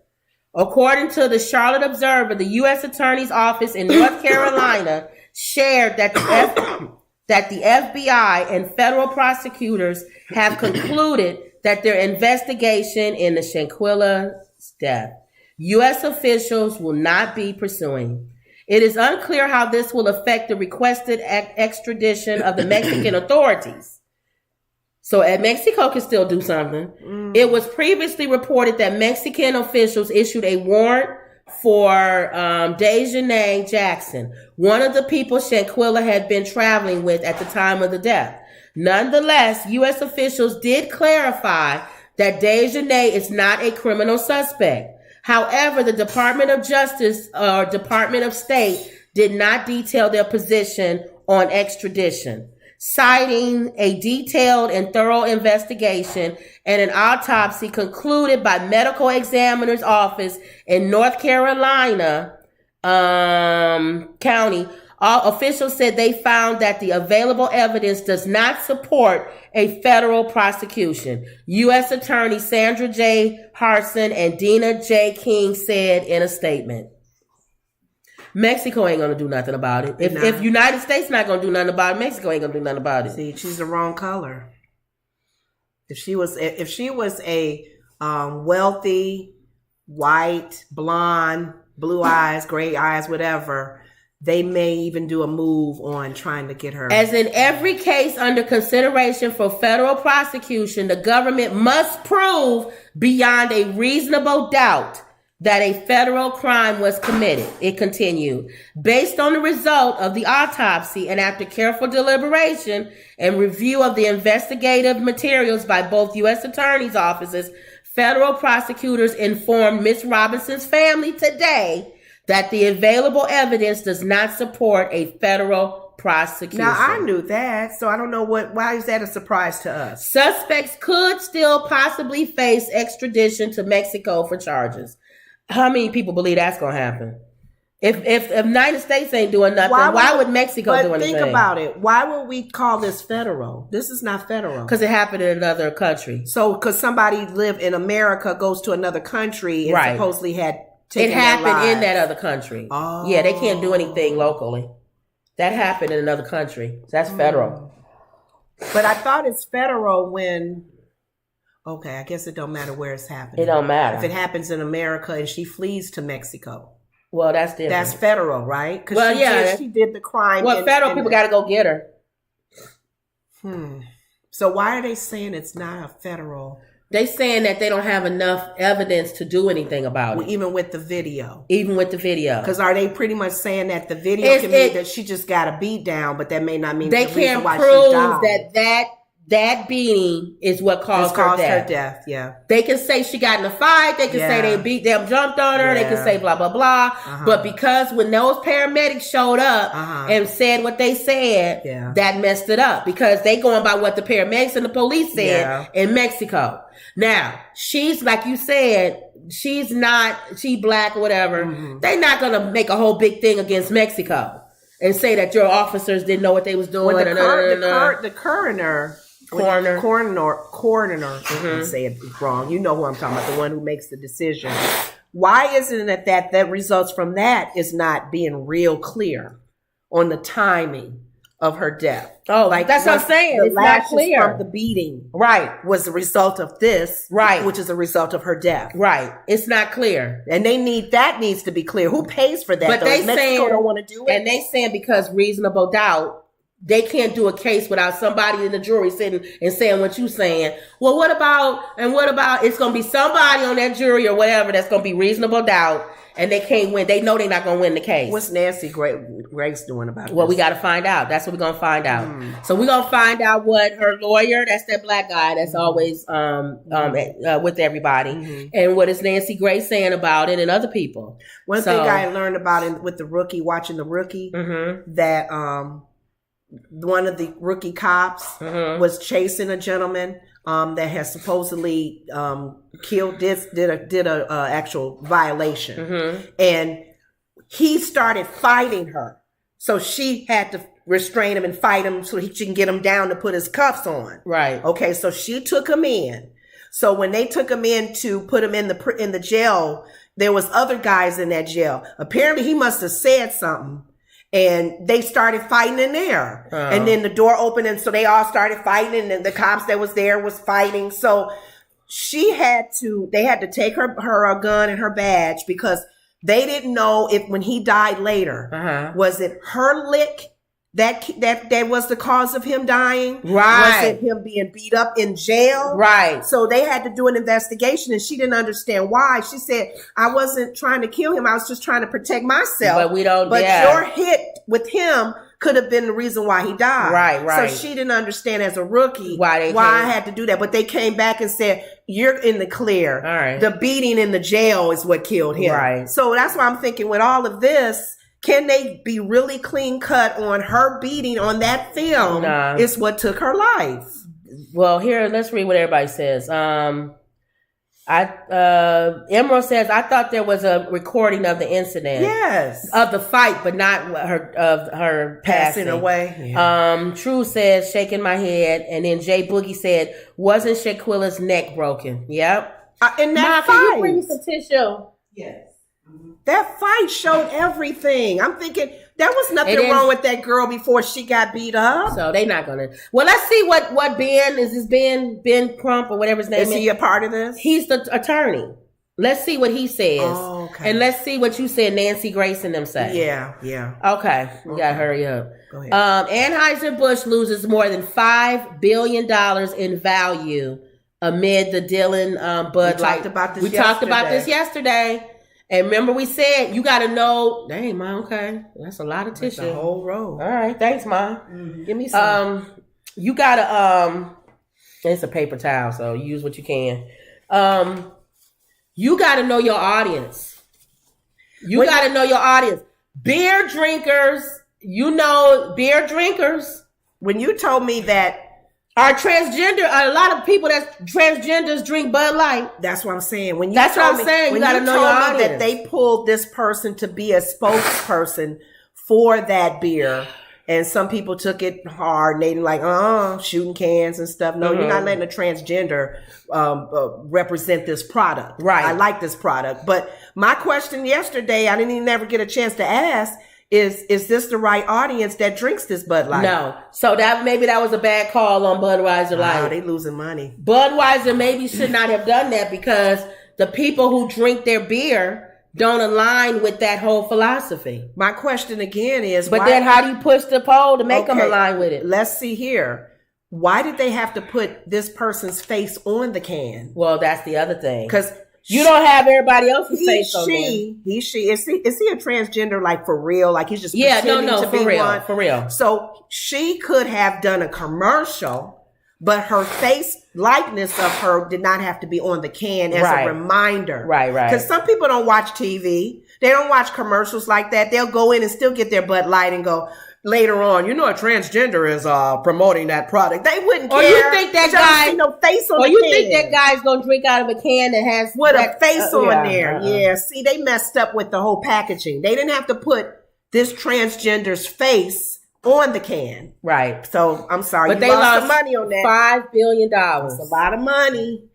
According to the Charlotte Observer, the U.S. Attorney's Office in North Carolina shared that the FBI and federal prosecutors have concluded that their investigation in the Shanquella's death, U.S. officials will not be pursuing. It is unclear how this will affect the requested extradition of the Mexican authorities. So Mexico can still do something. It was previously reported that Mexican officials issued a warrant for Dejanay Jackson, one of the people Shanquilla had been traveling with at the time of the death. Nonetheless, U.S. officials did clarify that Dejanay is not a criminal suspect. However, the Department of Justice or Department of State did not detail their position on extradition, citing a detailed and thorough investigation and an autopsy concluded by medical examiner's office in North Carolina County. All officials said they found that the available evidence does not support a federal prosecution. U.S. Attorney Sandra J. Hartson and Dina J. King said in a statement. Mexico ain't gonna do nothing about it. If United States not gonna do nothing about it, Mexico ain't gonna do nothing about it. See, she's the wrong color. If she was a wealthy, white, blonde, blue eyes, gray eyes, whatever, they may even do a move on trying to get her. As in every case under consideration for federal prosecution, the government must prove beyond a reasonable doubt that a federal crime was committed. It continued. Based on the result of the autopsy and after careful deliberation and review of the investigative materials by both U.S. attorneys' offices, federal prosecutors informed Ms. Robinson's family today that the available evidence does not support a federal prosecution. Now, I knew that, so I don't know why is that a surprise to us? Suspects could still possibly face extradition to Mexico for charges. How many people believe that's going to happen? If the United States ain't doing nothing, why would Mexico do anything? Think about it. Why would we call this federal? This is not federal. Because it happened in another country. So, because somebody lived in America, goes to another country, and supposedly had taken it happened in that other country. Oh. Yeah, they can't do anything locally. That happened in another country. So that's federal. But I thought it's federal when... Okay, I guess it don't matter where it's happening. It don't matter. If it happens in America and she flees to Mexico. Well, that's different. That's federal, right? Because she did the crime. Well, federal people got to go get her. So why are they saying it's not a federal? They saying that they don't have enough evidence to do anything about it. Even with the video. Even with the video. Because are they pretty much saying that the video can mean that she just got a beat down, but that may not mean they can't prove that beating is what caused her death. Yeah. They can say she got in a fight. They can say they jumped on her. They can say blah, blah, blah. But because when those paramedics showed up and said what they said, that messed it up. Because they going by what the paramedics and the police said in Mexico. Now, she's, like you said, she black or whatever. They're not going to make a whole big thing against Mexico and say that your officers didn't know what they was doing. Well, the coroner, I'm saying it wrong. You know who I'm talking about, the one who makes the decision. Why isn't it that results from that is not being real clear on the timing of her death? Oh, like that's what I'm saying. It's not clear. From the beating, was the result of this, which is a result of her death, It's not clear, and that needs to be clear. Who pays for that? But Mexico don't want to do it, and they saying because reasonable doubt. They can't do a case without somebody in the jury sitting and saying what you saying. Well, what about it's going to be somebody on that jury or whatever that's going to be reasonable doubt and they can't win. They know they're not going to win the case. What's Nancy Grace doing about it? Well, we got to find out. That's what we're going to find out. So we're going to find out what her lawyer, that's that black guy that's always with everybody, and what is Nancy Grace saying about it and other people. One thing I learned about with the Rookie, watching the Rookie, that one of the rookie cops was chasing a gentleman that has supposedly did a actual violation, and he started fighting her, so she had to restrain him and fight him so she can get him down to put his cuffs on. Right. Okay. So she took him in. So when they took him in to put him in the jail, there was other guys in that jail. Apparently, he must have said something. And they started fighting in there. And then the door opened, and so they all started fighting, and then the cops that was there was fighting. So they had to take her gun and her badge because they didn't know if when he died later, was it her lick that was the cause of him dying? Right. Was it him being beat up in jail? Right. So they had to do an investigation, and she didn't understand why. She said, I wasn't trying to kill him. I was just trying to protect myself. But we don't, But your hit with him could have been the reason why he died. Right. So she didn't understand as a rookie why I had to do that. But they came back and said, you're in the clear. All right. The beating in the jail is what killed him. Right. So that's why I'm thinking with all of this, can they be really clean cut on her beating on that film? Nah. It's what took her life. Well, here, let's read what everybody says. Emerald says, I thought there was a recording of the incident. Yes. Of the fight, but not her passing away. Yeah. True says, shaking my head. And then Jay Boogie said, wasn't Shaquilla's neck broken? Yep. And that Ma, fight. can you bring me some tissue? Yes. That fight showed everything. I'm thinking there was nothing wrong with that girl before she got beat up. So they not gonna. Well, let's see what Ben is. This Ben Crump or whatever his name is. Is he a part of this? He's the attorney. Let's see what he says. Oh, okay. And let's see what you said, Nancy Grace and them say. Yeah. Okay, we gotta hurry up. Go ahead. Anheuser-Busch loses more than $5 billion in value amid the Dylan Bud Light. We talked about this yesterday. And remember we said, you got to know, dang, Mom, okay. That's a lot of tissue. The whole row. All right. Thanks, Mom. Mm-hmm. Give me some. You got to, it's a paper towel, so use what you can. You got to know your audience. You got to know your audience. Beer drinkers, beer drinkers. When you told me that, are transgender, a lot of people that's transgenders drink Bud Light. That's what I'm saying. You gotta know your audience. That they pulled this person to be a spokesperson for that beer, and some people took it hard and they like, shooting cans and stuff. No, you're not letting a transgender represent this product. Right. I like this product. But my question yesterday, I didn't even ever get a chance to ask, is this the right audience that drinks this Bud Light? No. So maybe that was a bad call on Budweiser Light. Wow, they losing money. Budweiser maybe should not have done that because the people who drink their beer don't align with that whole philosophy. My question again is, then how do you push the poll to make them align with it? Let's see here. Why did they have to put this person's face on the can? Well, that's the other thing. Because you don't have everybody else's face on there. Is he a transgender, like for real? Like he's just pretending to be one? For real. So she could have done a commercial, but her face likeness of her did not have to be on the can as a reminder. Right. Because some people don't watch TV. They don't watch commercials like that. They'll go in and still get their Bud Light and go, later on, a transgender is promoting that product. They wouldn't care. Or you think that guy, no face on or the you can. think that guy's gonna drink out of a can that has a face on there? Yeah. See, they messed up with the whole packaging. They didn't have to put this transgender's face on the can. Right. So I'm sorry, but you they lost some money on that. $5 billion. That's a lot of money.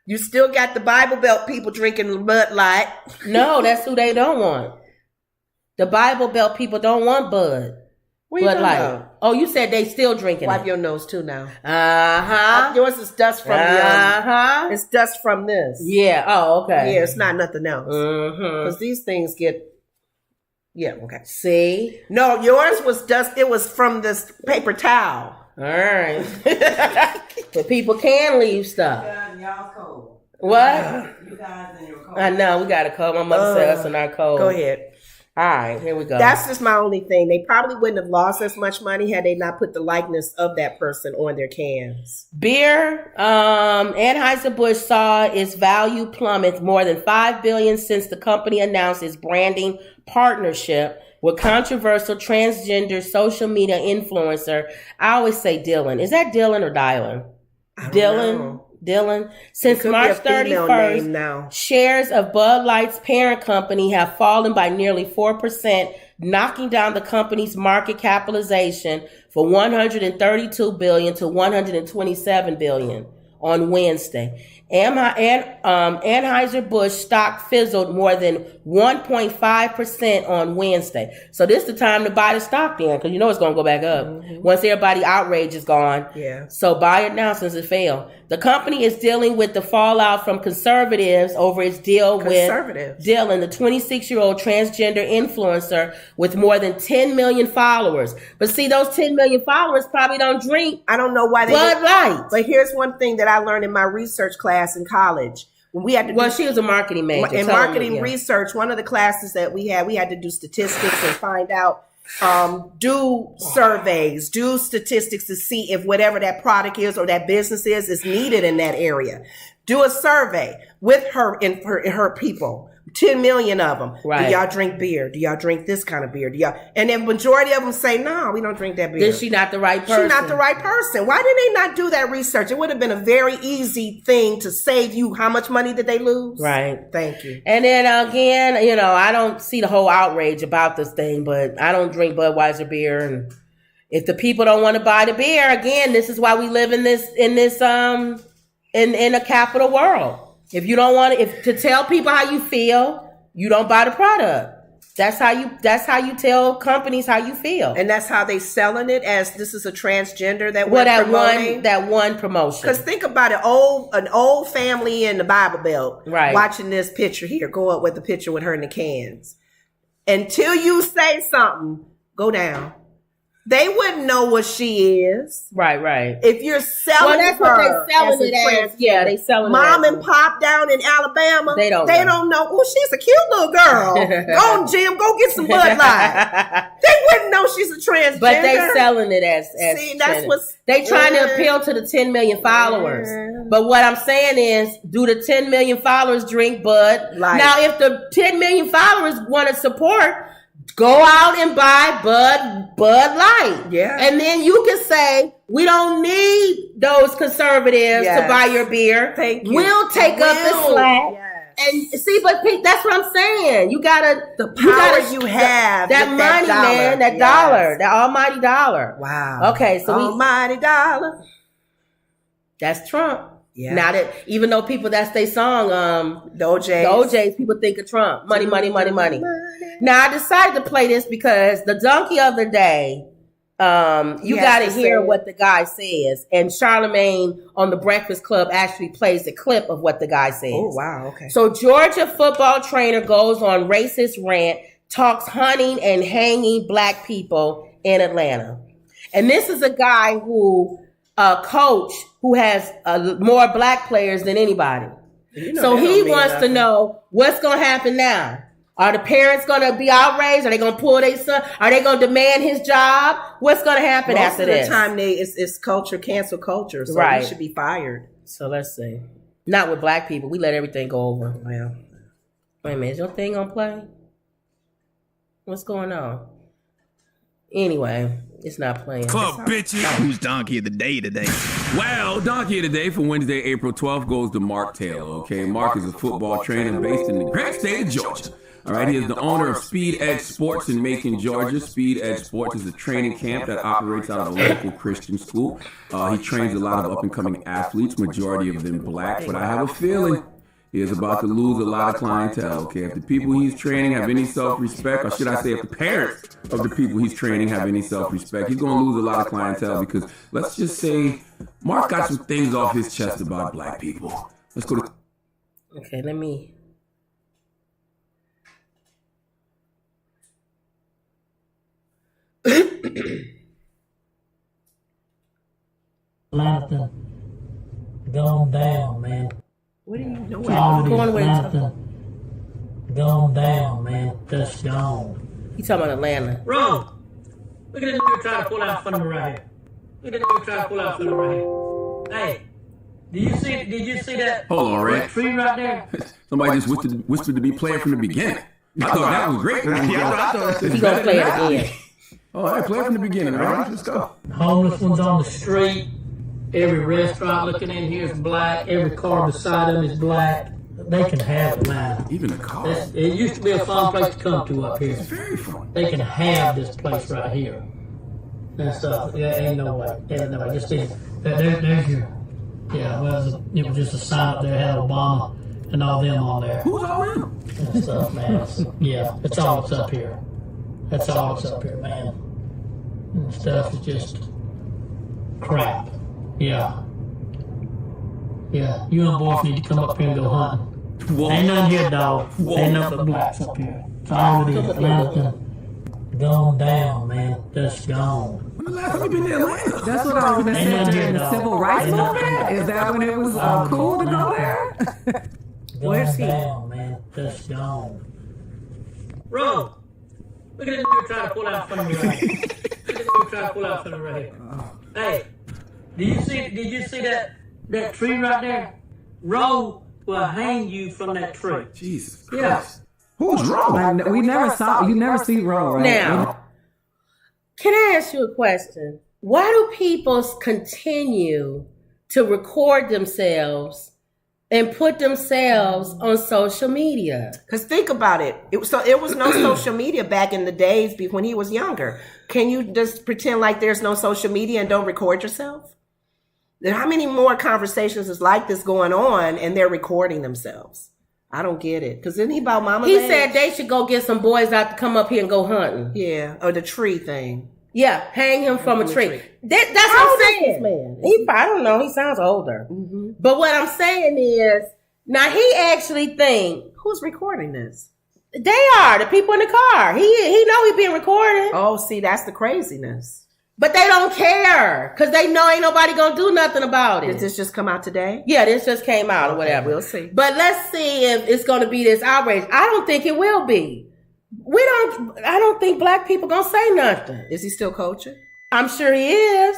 You still got the Bible Belt people drinking Bud Light. No, that's who they don't want. The Bible Belt people don't want Bud. Bud Light. Oh, you said they still drinking Wipe your nose too now. Yours is dust from it's dust from this. Yeah. Oh, okay. Yeah, it's not nothing else. Because these things get. Yeah. Okay. See. No, yours was dust. It was from this paper towel. All right. But people can leave stuff. Y'all cold. What? You guys in your cold. I know we got a cold. My mother said us in our cold. Go ahead. All right, here we go. That's just my only thing. They probably wouldn't have lost as much money had they not put the likeness of that person on their cans. Beer, Anheuser-Busch saw its value plummet more than $5 billion since the company announced its branding partnership with controversial transgender social media influencer. I always say Dylan. Is that Dylan or Dylan? Dylan. Since March 31st, shares of Bud Light's parent company have fallen by nearly 4%, knocking down the company's market capitalization from $132 billion to $127 billion on Wednesday. Anheuser-Busch stock fizzled more than 1.5% on Wednesday. So this is the time to buy the stock then, because you know it's going to go back up. Once everybody outrage is gone. Yeah. So buy it now since it failed. The company is dealing with the fallout from conservatives over its deal with Dylan, the 26-year-old transgender influencer with more than 10 million followers. But see, those 10 million followers probably don't drink. I don't know why they Bud Light. But here's one thing that I learned in my research class in college. When we had to she was a marketing major. In marketing research, one of the classes that we had to do statistics and find out, do surveys, do statistics to see if whatever that product is or that business is needed in that area. Do a survey with her people. 10 million of them. Right. Do y'all drink beer? Do y'all drink this kind of beer? And the majority of them say, no, we don't drink that beer. Then she not the right person. She's not the right person. Why did they not do that research? It would have been a very easy thing to save you. How much money did they lose? Right. Thank you. And then again, I don't see the whole outrage about this thing, but I don't drink Budweiser beer. And if the people don't want to buy the beer, again, this is why we live in a capital world. If you don't want to tell people how you feel, you don't buy the product. That's how you tell companies how you feel. And that's how they selling it, as this is a transgender that we're promoting. That one promotion. Because think about it, an old family in the Bible Belt, right, watching this picture here, go up with the picture with her in the cans. Until you say something, go down. They wouldn't know what she is. Right. If you're selling that's her what they're selling it as. Yeah, they selling Mom it as. and Pop down in Alabama, they don't know. Oh, she's a cute little girl. Go on, Jim, go get some Bud Light. They wouldn't know she's a transgender. But they selling it as See, that's what's... They trying to appeal to the 10 million followers. But what I'm saying is, do the 10 million followers drink Bud Light? Now, if the 10 million followers want to support... Go out and buy Bud Light. Yeah. And then you can say, we don't need those conservatives to buy your beer. Thank you. We'll take up the slack. Yes. And see, but Pete, that's what I'm saying. You gotta have that money, man, that dollar, that almighty dollar. Wow. Okay, so almighty dollar. That's Trump. Yeah. Now that even though people that's their song, the OJs, people think of Trump. Money. Now I decided to play this because the donkey of the day, you got to hear what the guy says, and Charlemagne on the Breakfast Club actually plays a clip of what the guy says. Oh wow, okay. So Georgia football trainer goes on racist rant, talks hunting and hanging black people in Atlanta, and this is a guy who. A coach who has more black players than anybody. So he wants to know what's going to happen now. Are the parents going to be outraged? Are they going to pull their son? Are they going to demand his job? What's going to happen after this? Most of the time, it's culture, cancel culture. So he should be fired. So let's see. Not with black people. We let everything go over. Well, wait a minute. Is your thing on play? What's going on? Anyway, it's not playing. Fuck, bitches. Who's Donkey of the Day today? Well, Donkey of the Day for Wednesday, April 12th goes to Mark Taylor, okay? Mark is a football trainer based in the great state of Georgia. All right, he is the owner of Speed Edge Sports in Macon, Georgia. Speed Edge Sports is a training camp that operates out of a local Christian school. He trains a lot of up-and-coming athletes, majority of them black, but I have a feeling he is about to lose a lot of clientele, okay? If the people he's training have any self-respect, or should I say if the parents of the people he's training have any self-respect, he's going to lose a lot of clientele because let's just say Mark got some things off his chest about black people. Let's go to... Okay, let me... Atlanta gone down, man. What are you doing? Gone down, man. Just gone. You talking about Atlanta? Bro, look at this nigga trying to pull out front of me right here. Look at this nigga trying to pull out front of me right here. Hey, did you see that? Hold on, Rick. Tree right there? Somebody just whispered to be playing from the beginning. I thought that was great. He's going to play it again. Oh, all right, play from the beginning, right? Let's go. Homeless ones on the street. Every restaurant looking in here is black. Every car beside them is black. They can have it, man. Even the car. It used to be a fun place to come to up here. It's very fun. They can have this place right here. And stuff. Yeah, ain't no way. Ain't no way. Just see, there's your Yeah, well, it was just a sign up there, had Obama and all them on there. Who's all them? And stuff, man. That's all that's up here. That's all that's up here, man. And stuff is just crap. Yeah. Yeah, you and boys need to come up here and go hunting. Whoa. Ain't nothing here, dog. Whoa. Ain't nothing but blacks up here. That's all it is. Nothing. Gone down, man. Just gone. When the last time you been to Atlanta? That's what I was going to Ain't say nothing during here, the dog. civil rights Ain't nothing movement. here. Is that when it was cool to go there? Where's he? Down, man. Just gone. Bro, look at this dude trying to pull out from me right here. Look at this dude trying to pull out from me right here. Hey, did you see that tree right there? Roe will hang you from that tree. Jesus Yeah. Christ. Who's wrong? Like, you never see Roe, right? Now, can I ask you a question? Why do people continue to record themselves and put themselves on social media? Because think about it. It was no social media back in the days when he was younger. Can you just pretend like there's no social media and don't record yourself? How many more conversations is like this going on and they're recording themselves? I don't get it. Because isn't he about mama's He age? said they should go get some boys out to come up here and go hunting. Yeah, or the tree thing. Yeah, hang him from a tree. That's How what old I'm is this saying. man? I don't know. He sounds older. Mm-hmm. But what I'm saying is, now he actually think Who's recording this? they are the people in the car. He know he being recorded, Oh, see, that's the craziness. but they don't care because they know ain't nobody gonna do nothing about it. Did this just come out today? Yeah, this just came out or whatever. We'll see. But let's see if it's going to be this outrage. I don't think it will be. I don't think black people going to say nothing. Is he still coaching? I'm sure he is.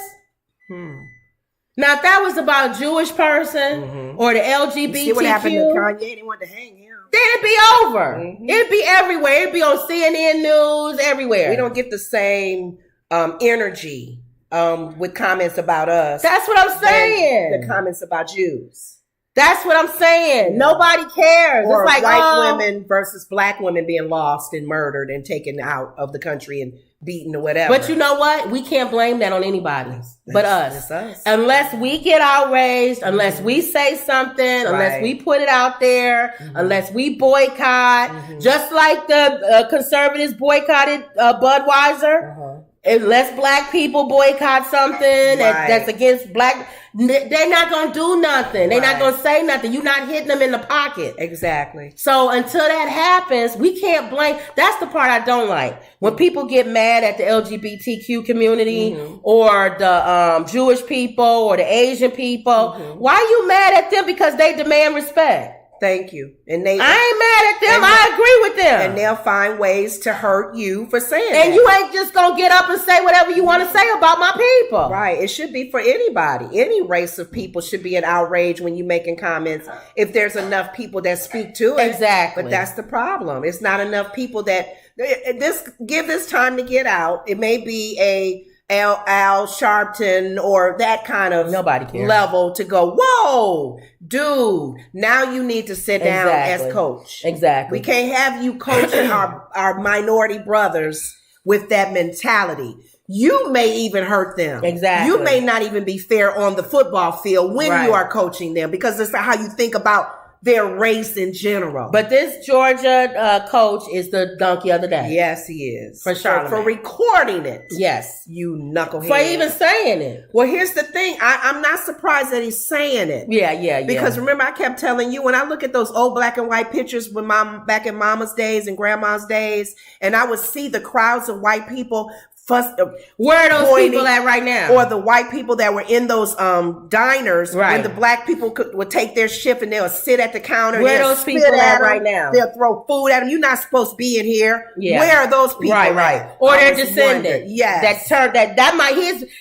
Now, if that was about a Jewish person or the LGBTQ, See what happened to Kanye? They wanted to hang him. then it'd be over. It'd be everywhere. It'd be on CNN News, everywhere. We don't get the same energy with comments about us. That's what I'm saying. The comments about Jews. That's what I'm saying. Nobody cares. Or it's like white women versus black women being lost and murdered and taken out of the country and beaten or whatever. But you know what? We can't blame that on anybody but us. That's us. Unless we get outraged, unless we say something, unless we put it out there, unless we boycott, just like the conservatives boycotted Budweiser. Unless black people boycott something that's against black, they're not going to do nothing. They're not going to say nothing. You're not hitting them in the pocket. Exactly. So until that happens, we can't blame. That's the part I don't like. When people get mad at the LGBTQ community or the Jewish people or the Asian people, why are you mad at them? Because they demand respect. Thank you. And I ain't mad at them. I agree with them. And they'll find ways to hurt you for saying that. And you ain't just gonna get up and say whatever you want to say about my people. Right. It should be for anybody. Any race of people should be an outrage when you're making comments if there's enough people that speak to it. Exactly. But that's the problem. It's not enough people that give this time to get out. It may be a Al Sharpton or that kind of Nobody cares. level to go, whoa, dude, now you need to sit down as coach. Exactly. We can't have you coaching our minority brothers with that mentality. You may even hurt them. Exactly. You may not even be fair on the football field when you are coaching them because that's not how you think about their race in general. But this Georgia coach is the donkey of the day. Yes, he is. For Charlamagne. For recording it. Yes. You knucklehead. For even saying it. Well, here's the thing. I'm not surprised that he's saying it. Yeah. Because remember, I kept telling you, when I look at those old black and white pictures when back in mama's days and grandma's days, and I would see the crowds of white people where are those people at right now? Or the white people that were in those diners when the black people would take their shift and they'll sit at the counter. Where are those people at right now? They'll throw food at them. You're not supposed to be in here. Yeah. Where are those people? Right. Or their descendant. Yes. That might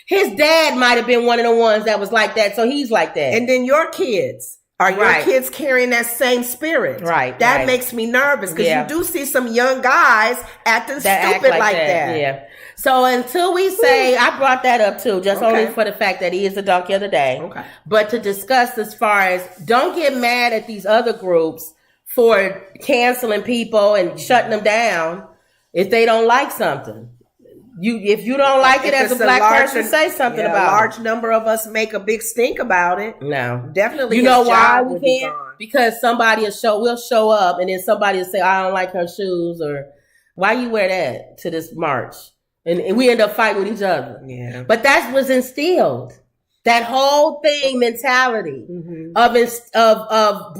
his dad might have been one of the ones that was like that, so he's like that. And then your kids. Are your kids carrying that same spirit? Right. That makes me nervous because you do see some young guys acting stupid like that. Yeah. So until we say, I brought that up too, just only for the fact that he is the donkey of the day. Okay. But to discuss as far as don't get mad at these other groups for canceling people and shutting them down if they don't like something. if you don't like it as a black person, say something about it. A large number of us make a big stink about it. No, definitely. You know why we can't? Because somebody will show up, and then somebody will say, "I don't like her shoes," or "Why you wear that to this march?" And we end up fighting with each other. Yeah, but that was instilled. That whole thing mentality of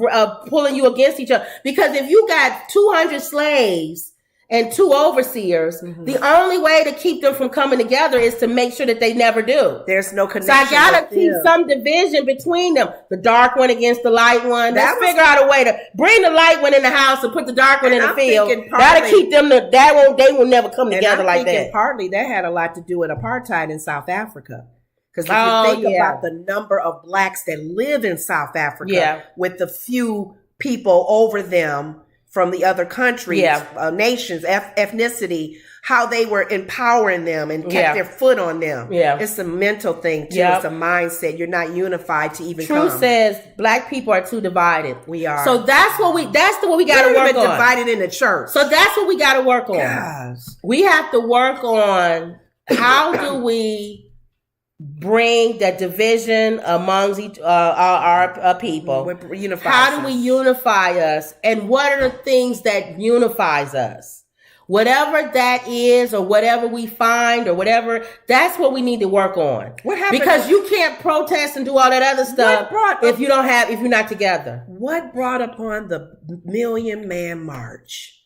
pulling you against each other. Because if you got 200 slaves and 2 overseers, the only way to keep them from coming together is to make sure that they never do. There's no connection. So I gotta keep some division between them. The dark one against the light one. Let's figure out a way to bring the light one in the house and put the dark one in the field. That'll keep them. They will never come together like that. Partly that had a lot to do with apartheid in South Africa. Because if you think about the number of blacks that live in South Africa with the few people over them from the other countries, nations, ethnicity, how they were empowering them and kept their foot on them. Yeah. It's a mental thing too. It's a mindset. You're not unified to even come. Truth says black people are too divided. We are. So that's what we got to work on. Divided in the church. So that's what we got to work on. Gosh. We have to work on how do we bring that division amongst our people. How do we unify us? And what are the things that unifies us? Whatever that is, or whatever we find, or whatever, that's what we need to work on. What happened? Because you can't protest and do all that other stuff if you're not together. What brought upon the Million Man March?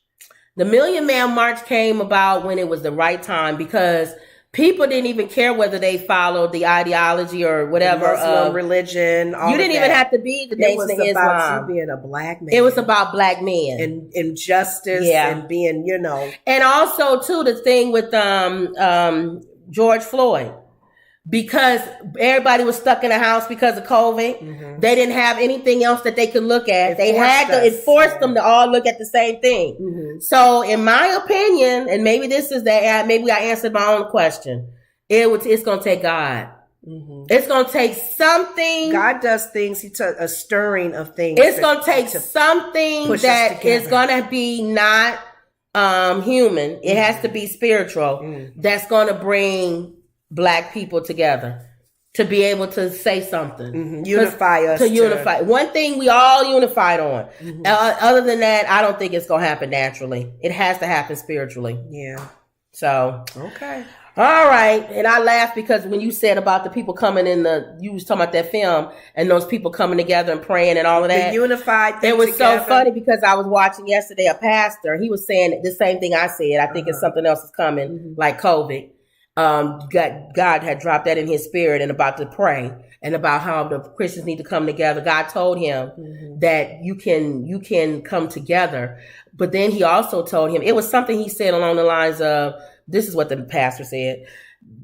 The Million Man March came about when it was the right time, because people didn't even care whether they followed the ideology or whatever. Muslim religion. You didn't even have to be the Nation of Islam. It was about you being a black man. It was about black men. And justice and being, And also, too, the thing with George Floyd. Because everybody was stuck in the house because of COVID. They didn't have anything else that they could look at. It forced them to all look at the same thing. So in my opinion, and maybe maybe I answered my own question. It's going to take God. It's going to take something. God does things. He does a stirring of things. It's going to take something that is going to be not human. It has to be spiritual. That's going to bring black people together to be able to say something. Unify us. To unify. One thing we all unified on. Other than that, I don't think it's going to happen naturally. It has to happen spiritually. Yeah. So. Okay. All right. And I laughed because when you said about the people coming you was talking about that film and those people coming together and praying and all of that. The unified thing. It was so funny because I was watching yesterday a pastor. He was saying the same thing I said. I think it's something else is coming, like COVID. God had dropped that in his spirit and about to pray and about how the Christians need to come together. God told him that you can come together. But then he also told him, it was something he said along the lines of, this is what the pastor said,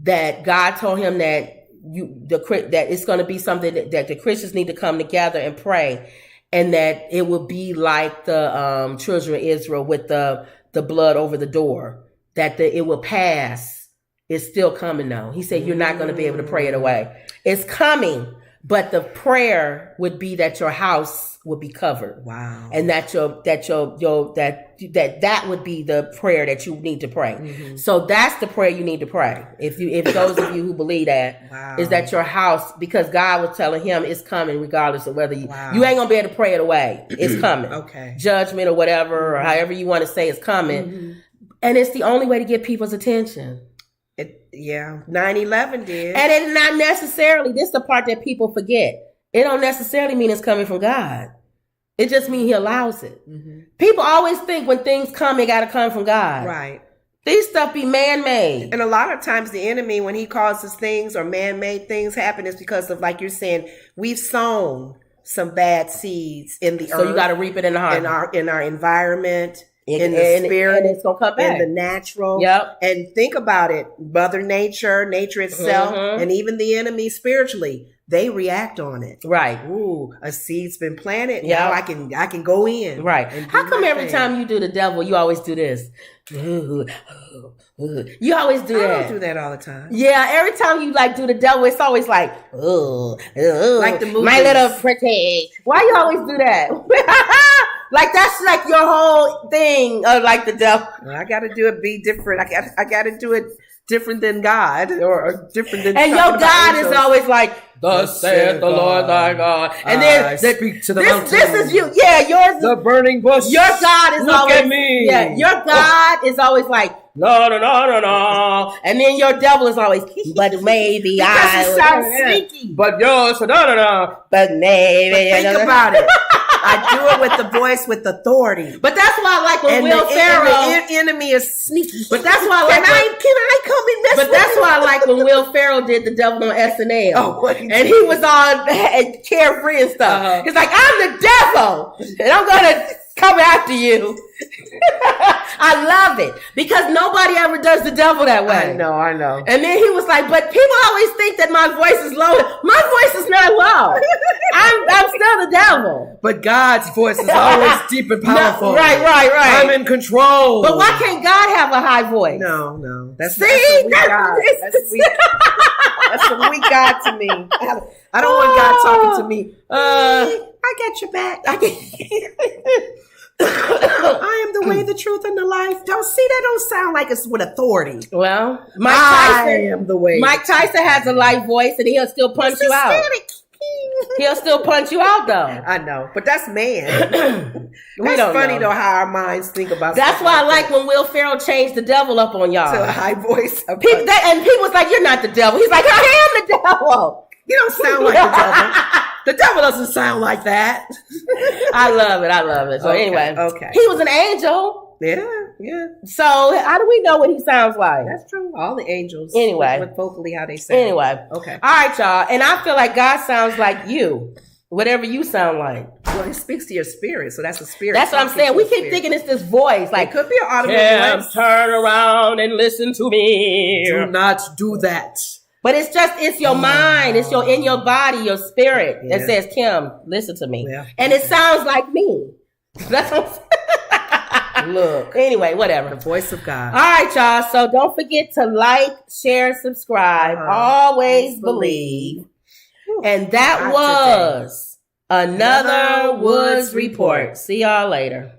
that God told him that that it's going to be something that the Christians need to come together and pray. And that it will be like the children of Israel with the blood over the door, that it will pass. It's still coming though. He said, you're not going to be able to pray it away. It's coming, but the prayer would be that your house would be covered. Wow. And that would be the prayer that you need to pray. So that's the prayer you need to pray. If those of you who believe that, is that your house, because God was telling him it's coming regardless of whether you ain't going to be able to pray it away. It's coming. Okay. Judgment or whatever, or however you want to say it's coming. And it's the only way to get people's attention. 9/11 did. And it's not necessarily, this is the part that people forget. It don't necessarily mean it's coming from God. It just means he allows it. People always think when things come, it got to come from God. Right. These stuff be man-made. And a lot of times the enemy, when he causes things or man-made things happen, is because of, like you're saying, we've sown some bad seeds in the earth. So you got to reap it in the heart. In our environment. In the spirit, and it's gonna come back. In the natural. Yep. And think about it. Mother nature itself, and even the enemy spiritually, they react on it. Right. Ooh, a seed's been planted. Now I can go in. Right. How come every time you do the devil, you always do this? You always do that. I don't do that all the time. Yeah, every time you do the devil, it's always like, like the movie. My little pretty. Why you always do that? Like that's like your whole thing of like the devil. Well, I got to do it. Be different. I got to do it different than God or different than. And your talking about God is angels. always like, "Thus saith the Lord thy God." And then speak to the this is you. Yeah, yours. the burning bush. Your God is Look always. at me. Yeah, your God is always like, "No, no, no, no, no." And then your devil is always, "But maybe I." It sounds sneaky. But yours, no, no, no. But maybe. Think about it. I do it with the voice with authority. But that's why I like when And Will Ferrell. the enemy is sneaky. But that's why I like. Can I come and mess But with that's you? why I like when Will Ferrell did the devil on SNL. Oh, what he and he was all carefree and stuff. He's like, "I'm the devil, and I'm gonna come after you." I love it because nobody ever does the devil that way. I know. And then he was like, "But people always think that my voice is low. My voice is not low. I'm still the devil." But God's voice is always deep and powerful. No, right. I'm in control. But why can't God have a high voice? No. That's See? a weak God. That's weak. That's a weak God to me. I don't want God talking to me. I got your back. I am the way, the truth, and the life. That don't sound like it's with authority. Well, I am the way. Mike Tyson has a light voice, and he'll still punch you out. He'll still punch you out, though. I know, but that's man. That's That's funny though how our minds think about. That's stuff why I like like when Will Ferrell changed the devil up on y'all. that. To a high voice. And people's like, "You're not the devil." He's like, "I am the devil." You don't sound like the devil. The devil doesn't sound like that. I love it. So anyway, okay. he was an angel. Yeah. So how do we know what he sounds like? That's true. All the angels. Anyway. With vocally how they sound. Anyway. Okay. All right, y'all. And I feel like God sounds like you. Whatever you sound like. Well, he speaks to your spirit, so that's a spirit. That's what I'm talking saying. to We a keep spirit. thinking it's this voice. Like, It could be an audible voice. turn around and listen to me. Do not do that. But it's your mind. It's in your body, your spirit that Yeah. says, "Kim, listen to me." Yeah. And it sounds like me. That's what I'm saying. Look. Anyway, whatever. The voice of God. All right, y'all. So don't forget to like, share, subscribe. Always believe. And that Not was another Woods Report. See y'all later.